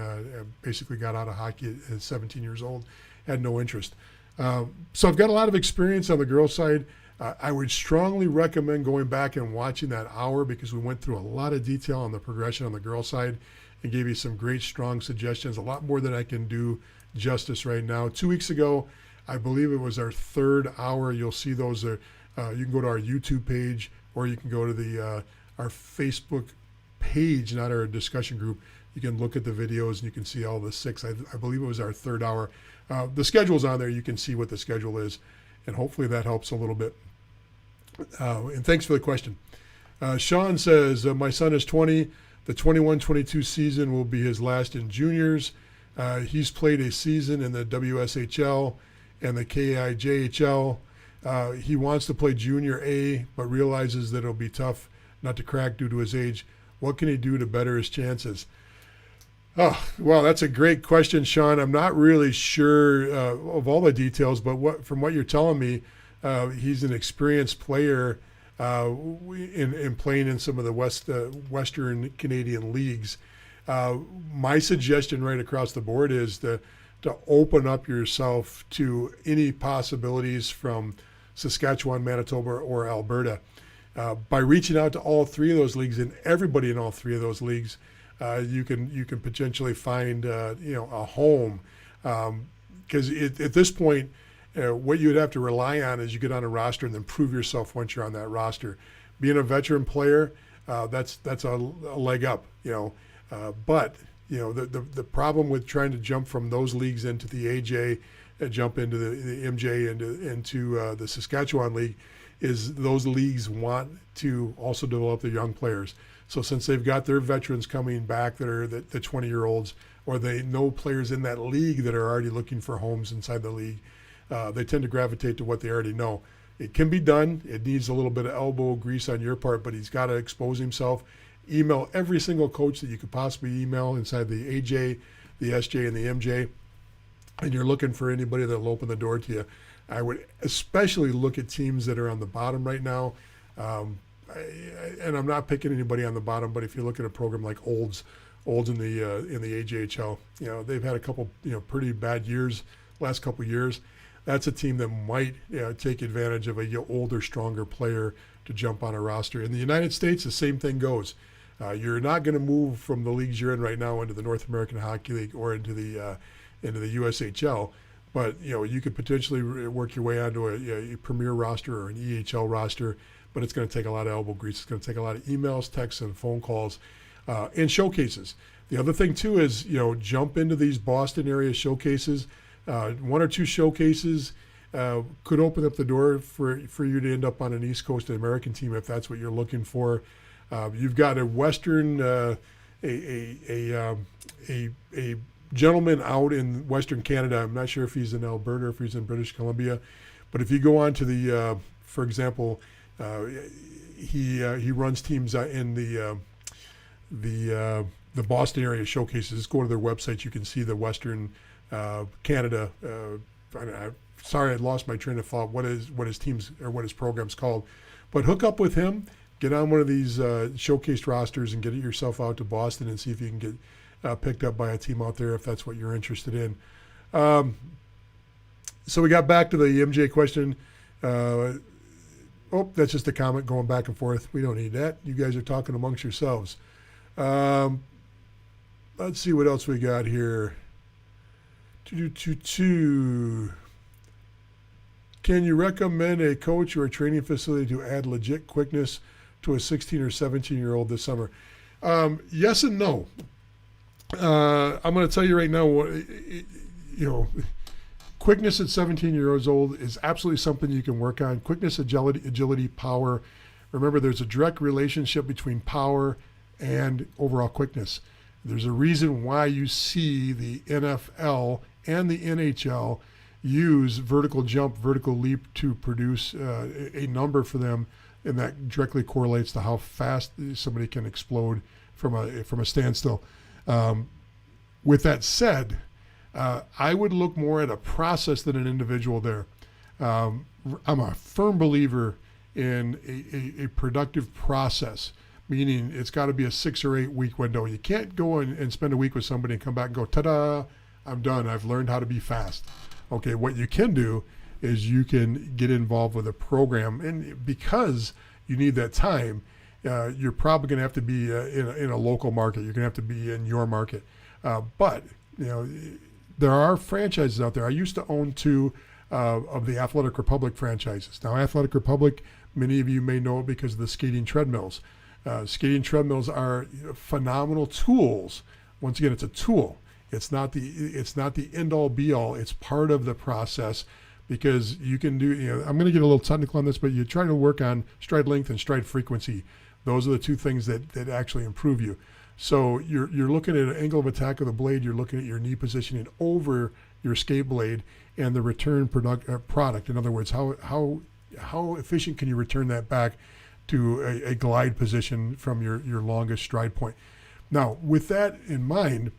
basically got out of hockey at 17 years old. Had no interest. So I've got a lot of experience on the girls' side. I would strongly recommend going back and watching that hour because we went through a lot of detail on the progression on the girls' side and gave you some great, strong suggestions, a lot more than I can do justice right now. 2 weeks ago, I believe it was our 3rd hour. You'll see those. You can go to our YouTube page or you can go to our Facebook page, not our discussion group. You can look at the videos and you can see all the 6. I believe it was our 3rd hour. The schedule's on there. You can see what the schedule is, and hopefully that helps a little bit. And thanks for the question. Sean says, my son is 20. The 21-22 season will be his last in juniors. He's played a season in the WSHL and the KIJHL. He wants to play junior A, but realizes that it'll be tough not to crack due to his age. What can he do to better his chances? Oh, well, that's a great question, Sean. I'm not really sure of all the details, but from what you're telling me, he's an experienced player in playing in some of the Western Canadian leagues. My suggestion right across the board is to open up yourself to any possibilities from Saskatchewan, Manitoba, or Alberta. By reaching out to all 3 of those leagues and everybody in all 3 of those leagues, you can potentially find a home, because at this point, what you would have to rely on is you get on a roster and then prove yourself once you're on that roster. Being a veteran player, that's a leg up, but the problem with trying to jump from those leagues into the AJ, jump into the MJ, into the Saskatchewan League, is those leagues want to also develop their young players. So since they've got their veterans coming back that are the 20-year-olds, or they know players in that league that are already looking for homes inside the league, they tend to gravitate to what they already know. It can be done. It needs a little bit of elbow grease on your part, but he's got to expose himself. Email every single coach that you could possibly email inside the AJ, the SJ, and the MJ, and you're looking for anybody that will open the door to you. I would especially look at teams that are on the bottom right now. And I'm not picking anybody on the bottom, but if you look at a program like Olds in the AJHL, they've had a couple pretty bad years, last couple years. That's a team that might take advantage of a older, stronger player to jump on a roster. In the United States, the same thing goes. You're not going to move from the leagues you're in right now into the North American Hockey League or into the USHL, but you could potentially work your way onto a premier roster or an EHL roster. But it's going to take a lot of elbow grease. It's going to take a lot of emails, texts, and phone calls, and showcases. The other thing too is jump into these Boston area showcases. 1 or 2 showcases could open up the door for you to end up on an East Coast American team if that's what you're looking for. You've got a Western a gentleman out in Western Canada. I'm not sure if he's in Alberta or if he's in British Columbia, but if you go on to the for example, he runs teams in the Boston area showcases. Just go to their website. You can see the Western Canada. Sorry, I lost my train of thought. What his teams or what his program's called? But hook up with him. Get on one of these showcased rosters and get yourself out to Boston and see if you can get picked up by a team out there if that's what you're interested in. So we got back to the MJ question. That's just a comment going back and forth. We don't need that. You guys are talking amongst yourselves. Let's see what else we got here. Can you recommend a coach or a training facility to add legit quickness to a 16 or 17-year-old this summer? Yes and no. I'm going to tell you right now, quickness at 17 years old is absolutely something you can work on. Quickness, agility, power. Remember, there's a direct relationship between power and overall quickness. There's a reason why you see the NFL and the NHL use vertical jump, vertical leap to produce a number for them, and that directly correlates to how fast somebody can explode from a standstill. With that said, I would look more at a process than an individual there. I'm a firm believer in a productive process, meaning it's got to be a 6 or 8 week window. You can't go and spend a week with somebody and come back and go, ta-da, I'm done. I've learned how to be fast. Okay, what you can do is you can get involved with a program, and because you need that time, you're probably going to have to be in a local market. You're going to have to be in your market. But there are franchises out there. I used to own 2 of the Athletic Republic franchises. Now, Athletic Republic, many of you may know it because of the skating treadmills. Skating treadmills are phenomenal tools. Once again, it's a tool. It's not the end all be all. It's part of the process, because you can do, I'm going to get a little technical on this, but you try to work on stride length and stride frequency. Those are the 2 things that actually improve you. So you're looking at an angle of attack of the blade. You're looking at your knee positioning over your skate blade and the return product. In other words, how efficient can you return that back to a glide position from your longest stride point? Now, with that in mind,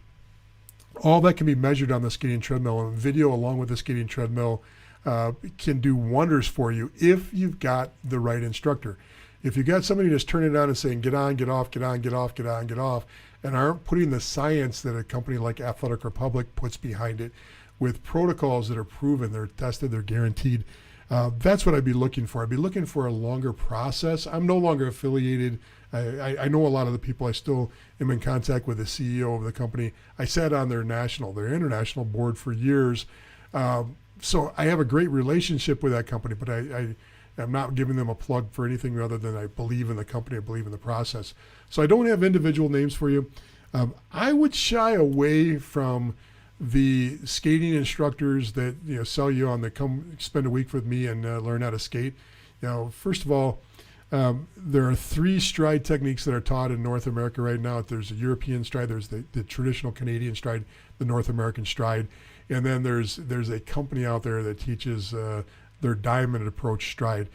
all that can be measured on the skating treadmill, and video along with the skating treadmill can do wonders for you if you've got the right instructor. If you got somebody just turning it on and saying, get on, get off, get on, get off, get on, get off, and aren't putting the science that a company like Athletic Republic puts behind it with protocols that are proven, they're tested, they're guaranteed, that's what I'd be looking for. I'd be looking for a longer process. I'm no longer affiliated. I know a lot of the people. I still am in contact with the CEO of the company. I sat on their international board for years. So I have a great relationship with that company, but I'm not giving them a plug for anything other than I believe in the company, I believe in the process. So I don't have individual names for you. I would shy away from the skating instructors that sell you on the come spend a week with me and learn how to skate. First of all, there are 3 stride techniques that are taught in North America right now. There's a European stride, there's the traditional Canadian stride, the North American stride, and then there's a company out there that teaches their diamond approach stride.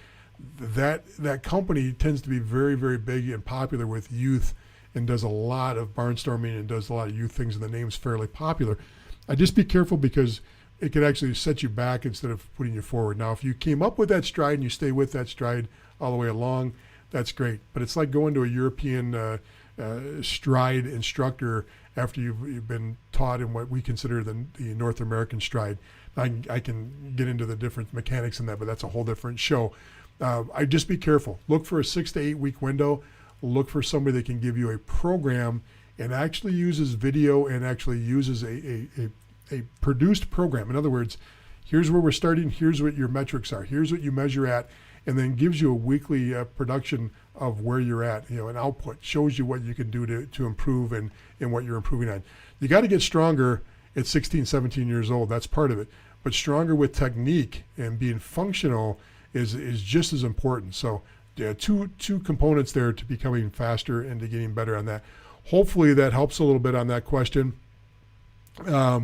That company tends to be very, very big and popular with youth and does a lot of barnstorming and does a lot of youth things, and the name's fairly popular. I just be careful because it could actually set you back instead of putting you forward. Now, if you came up with that stride and you stay with that stride all the way along, that's great. But it's like going to a European stride instructor after you've been taught in what we consider the North American stride. I can get into the different mechanics in that, but that's a whole different show. I just be careful. Look for a 6 to 8 week window. Look for somebody that can give you a program and actually uses video and actually uses a produced program. In other words, here's where we're starting, here's what your metrics are, here's what you measure at, and then gives you a weekly production of where you're at, an output, shows you what you can do to improve and what you're improving on. You got to get stronger at 16, 17 years old. That's part of it. But stronger with technique and being functional is just as important. So yeah, two components there to becoming faster and to getting better on that. Hopefully that helps a little bit on that question. A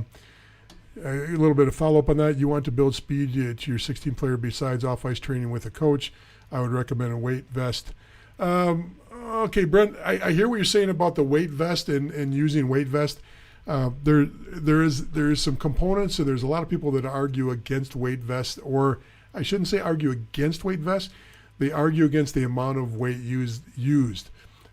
little bit of follow-up on that. You want to build speed to your 16 player besides off-ice training with a coach. I would recommend a weight vest. Okay, Brent, I hear what you're saying about the weight vest and using weight vest. There is some components. So there's a lot of people that argue against weight vest, or I shouldn't say argue against weight vest. They argue against the amount of weight used.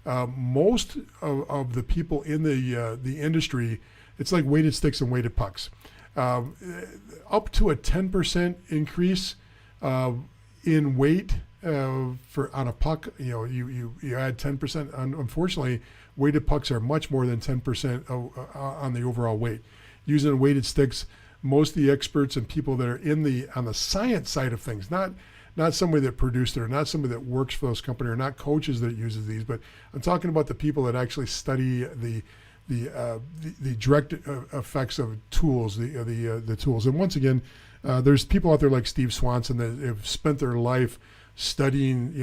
Most of the people in the industry, it's like weighted sticks and weighted pucks. Up to a 10% increase in weight for on a puck, you add 10%. Unfortunately, weighted pucks are much more than 10% on the overall weight. Using weighted sticks, most of the experts and people that are on the science side of things, not somebody that produced it, or not somebody that works for those companies, or not coaches that uses these, but I'm talking about the people that actually study the direct effects of tools, the tools. And once again, there's people out there like Steve Swanson that have spent their life studying,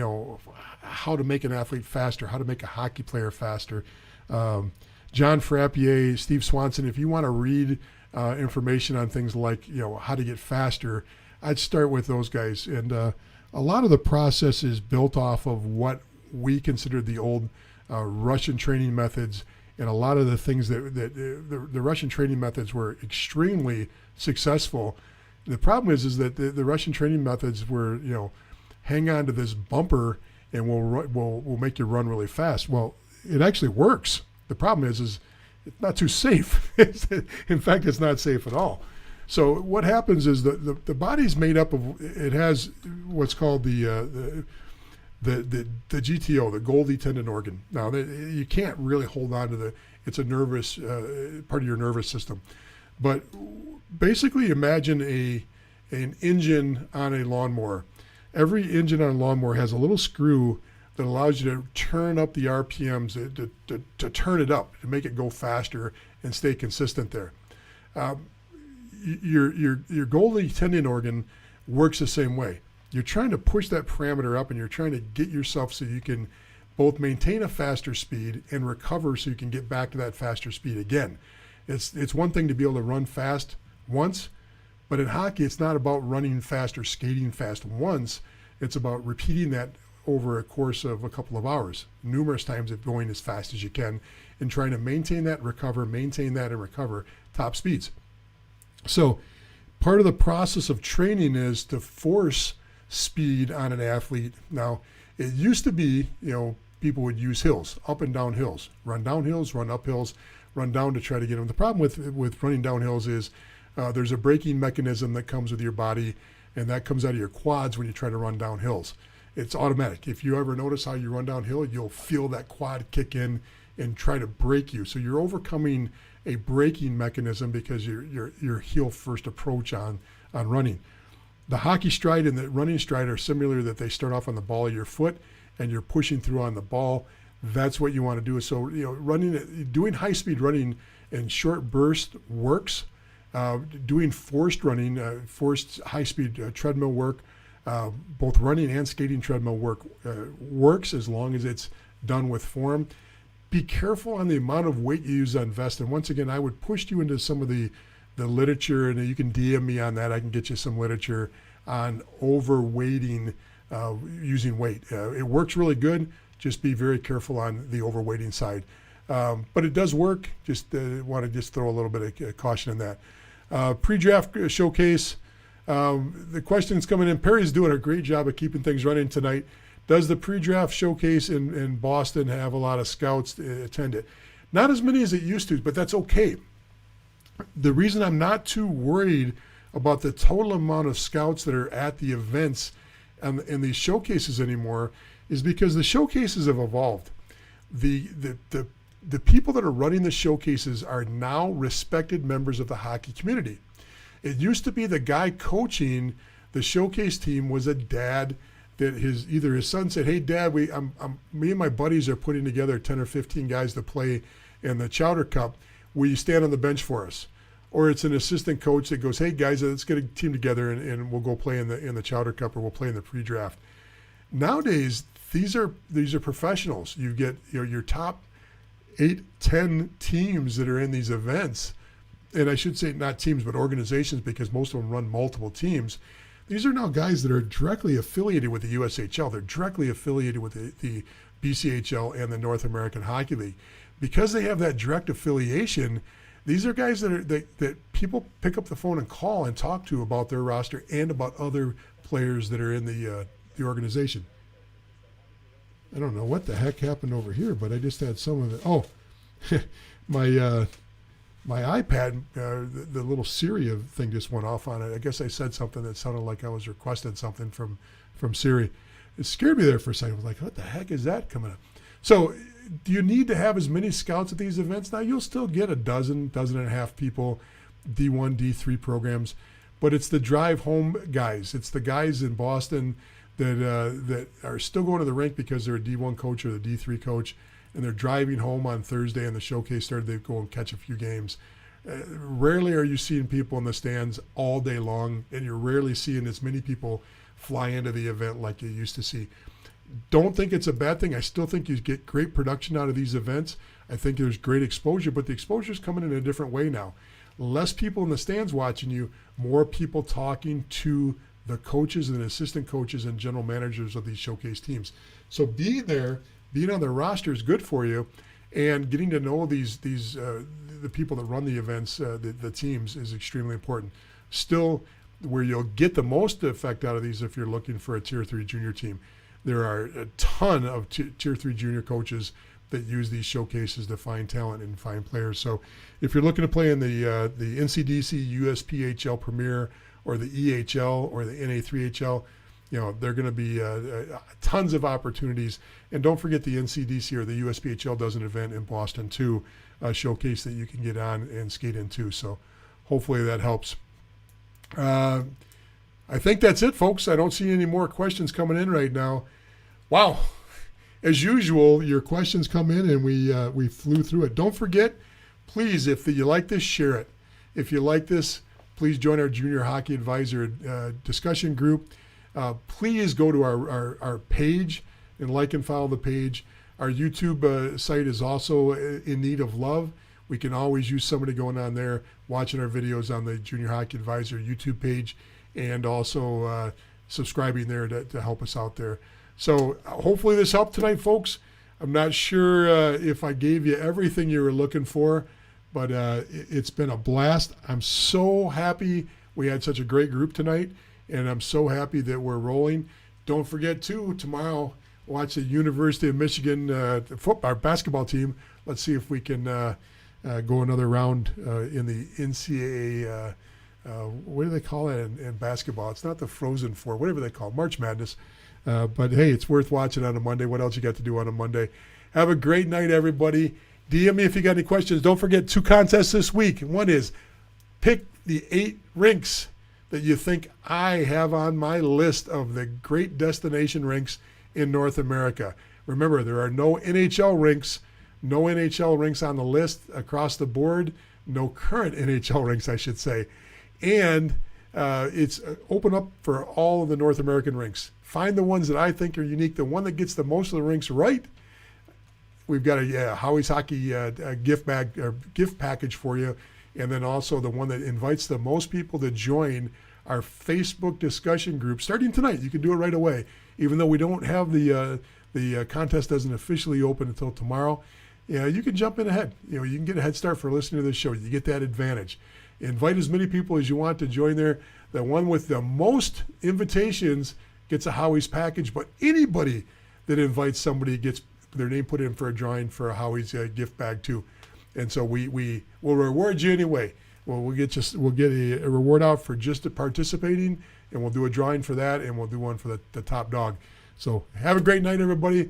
how to make an athlete faster, how to make a hockey player faster. John Frappier, Steve Swanson. If you want to read information on things like how to get faster, I'd start with those guys. And a lot of the process is built off of what we consider the old Russian training methods. And a lot of the things that the Russian training methods were extremely successful. The problem is that the Russian training methods were, hang on to this bumper and we'll make you run really fast. Well, it actually works. The problem is it's not too safe. In fact, it's not safe at all. So what happens is the body's made up of, it has what's called the GTO, the Golgi tendon organ. Now, you can't really hold on to it's a nervous, part of your nervous system. But basically imagine an engine on a lawnmower. Every engine on a lawnmower has a little screw that allows you to turn up the RPMs, to turn it up, to make it go faster and stay consistent there. Your Golgi tendon organ works the same way. You're trying to push that parameter up, and you're trying to get yourself so you can both maintain a faster speed and recover so you can get back to that faster speed again. It's one thing to be able to run fast once, but in hockey, it's not about running fast or skating fast once. It's about repeating that over a course of a couple of hours, numerous times, of going as fast as you can and trying to maintain that, maintain that, and recover top speeds. So part of the process of training is to force speed on an athlete. Now, it used to be, people would use hills, up and down hills, run down hills, run up hills, run down to try to get them. The problem with running down hills is there's a braking mechanism that comes with your body, and that comes out of your quads when you try to run down hills. It's automatic. If you ever notice how you run downhill, you'll feel that quad kick in and try to brake you. So you're overcoming a braking mechanism because your heel first approach on running. The hockey stride and the running stride are similar, that they start off on the ball of your foot and you're pushing through on the ball. That's what you want to do. So, doing high speed running in short bursts works. Doing forced running, forced high speed treadmill work, both running and skating treadmill work works as long as it's done with form. Be careful on the amount of weight you use on vest. And once again, I would push you into some of the literature, and you can DM me on that. I can get you some literature on overweighting using weight. It works really good. Just be very careful on the overweighting side. But it does work. Just want to just throw a little bit of caution in that. Pre-draft showcase. The question's coming in. Perry's doing a great job of keeping things running tonight. Does the pre-draft showcase in Boston have a lot of scouts attend it? Not as many as it used to, but that's okay. The reason I'm not too worried about the total amount of scouts that are at the events and these showcases anymore is because the showcases have evolved. The people that are running the showcases are now respected members of the hockey community. It used to be the guy coaching the showcase team was a dad that either his son said, "Hey, Dad, me and my buddies are putting together 10 or 15 guys to play in the Chowder Cup. Will you stand on the bench for us?" Or it's an assistant coach that goes, "Hey guys, let's get a team together and we'll go play in the Chowder Cup, or we'll play in the pre-draft." Nowadays, these are professionals. You get your top 8-10 teams that are in these events, and I should say not teams but organizations, because most of them run multiple teams. These are now guys that are directly affiliated with the USHL. They're directly affiliated with the BCHL and the North American Hockey League. Because they have that direct affiliation, these are guys that people pick up the phone and call and talk to about their roster and about other players that are in the organization. I don't know what the heck happened over here, but I just had some of it. Oh, my iPad, the little Siri thing just went off on it. I guess I said something that sounded like I was requesting something from Siri. It scared me there for a second. I was like, what the heck is that coming up? So do you need to have as many scouts at these events? Now, you'll still get a dozen and a half people, D1, D3 programs, but it's the drive home guys. It's the guys in Boston that are still going to the rink because they're a D1 coach or the D3 coach, and they're driving home on Thursday and the showcase started, they go and catch a few games. Rarely are you seeing people in the stands all day long, and you're rarely seeing as many people fly into the event like you used to see. Don't think it's a bad thing. I still think you get great production out of these events. I think there's great exposure, but the exposure is coming in a different way now. Less people in the stands watching you, more people talking to the coaches and assistant coaches and general managers of these showcase teams. So being there, being on the roster is good for you, and getting to know the people that run the events, the teams, is extremely important. Still, where you'll get the most effect out of these if you're looking for a Tier 3 junior team. There are a ton of Tier 3 junior coaches that use these showcases to find talent and find players. So if you're looking to play in the NCDC, USPHL Premier, or the EHL or the NA3HL, there are going to be tons of opportunities. And don't forget the NCDC or the USPHL does an event in Boston too, a showcase that you can get on and skate into. So hopefully that helps. I think that's it, folks. I don't see any more questions coming in right now. Wow. As usual, your questions come in and we flew through it. Don't forget, please, if you like this, share it. If you like this, please join our Junior Hockey Advisor discussion group. Please go to our page and like and follow the page. Our YouTube site is also in need of love. We can always use somebody going on there, watching our videos on the Junior Hockey Advisor YouTube page, and also subscribing there to help us out there. So hopefully this helped tonight, folks. I'm not sure if I gave you everything you were looking for, but it's been a blast. I'm so happy we had such a great group tonight, and I'm so happy that we're rolling. Don't forget, too, tomorrow, watch the University of Michigan our basketball team. Let's see if we can go another round in the NCAA. What do they call it in basketball? It's not the Frozen Four, whatever they call it, March Madness. But, hey, it's worth watching on a Monday. What else you got to do on a Monday? Have a great night, everybody. DM me if you got any questions. Don't forget 2 contests this week. One is pick the 8 rinks that you think I have on my list of the great destination rinks in North America. Remember, there are no NHL rinks on the list across the board, no current NHL rinks, I should say. And it's open up for all of the North American rinks. Find the ones that I think are unique. The one that gets the most of the rinks right, we've got a Howie's Hockey gift bag or gift package for you. And then also the one that invites the most people to join our Facebook discussion group starting tonight. You can do it right away, even though we don't have the contest doesn't officially open until tomorrow. You can jump in ahead. You can get a head start for listening to this show. You get that advantage. Invite as many people as you want to join there. The one with the most invitations gets a Howie's package, but anybody that invites somebody gets their name put in for a drawing for a Howie's gift bag too. And so we will reward you anyway. We'll get a reward out for just participating, and we'll do a drawing for that, and we'll do one for the top dog. So have a great night, everybody.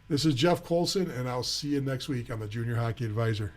This is Jeff Colson, and I'll see you next week on the Junior Hockey Advisor.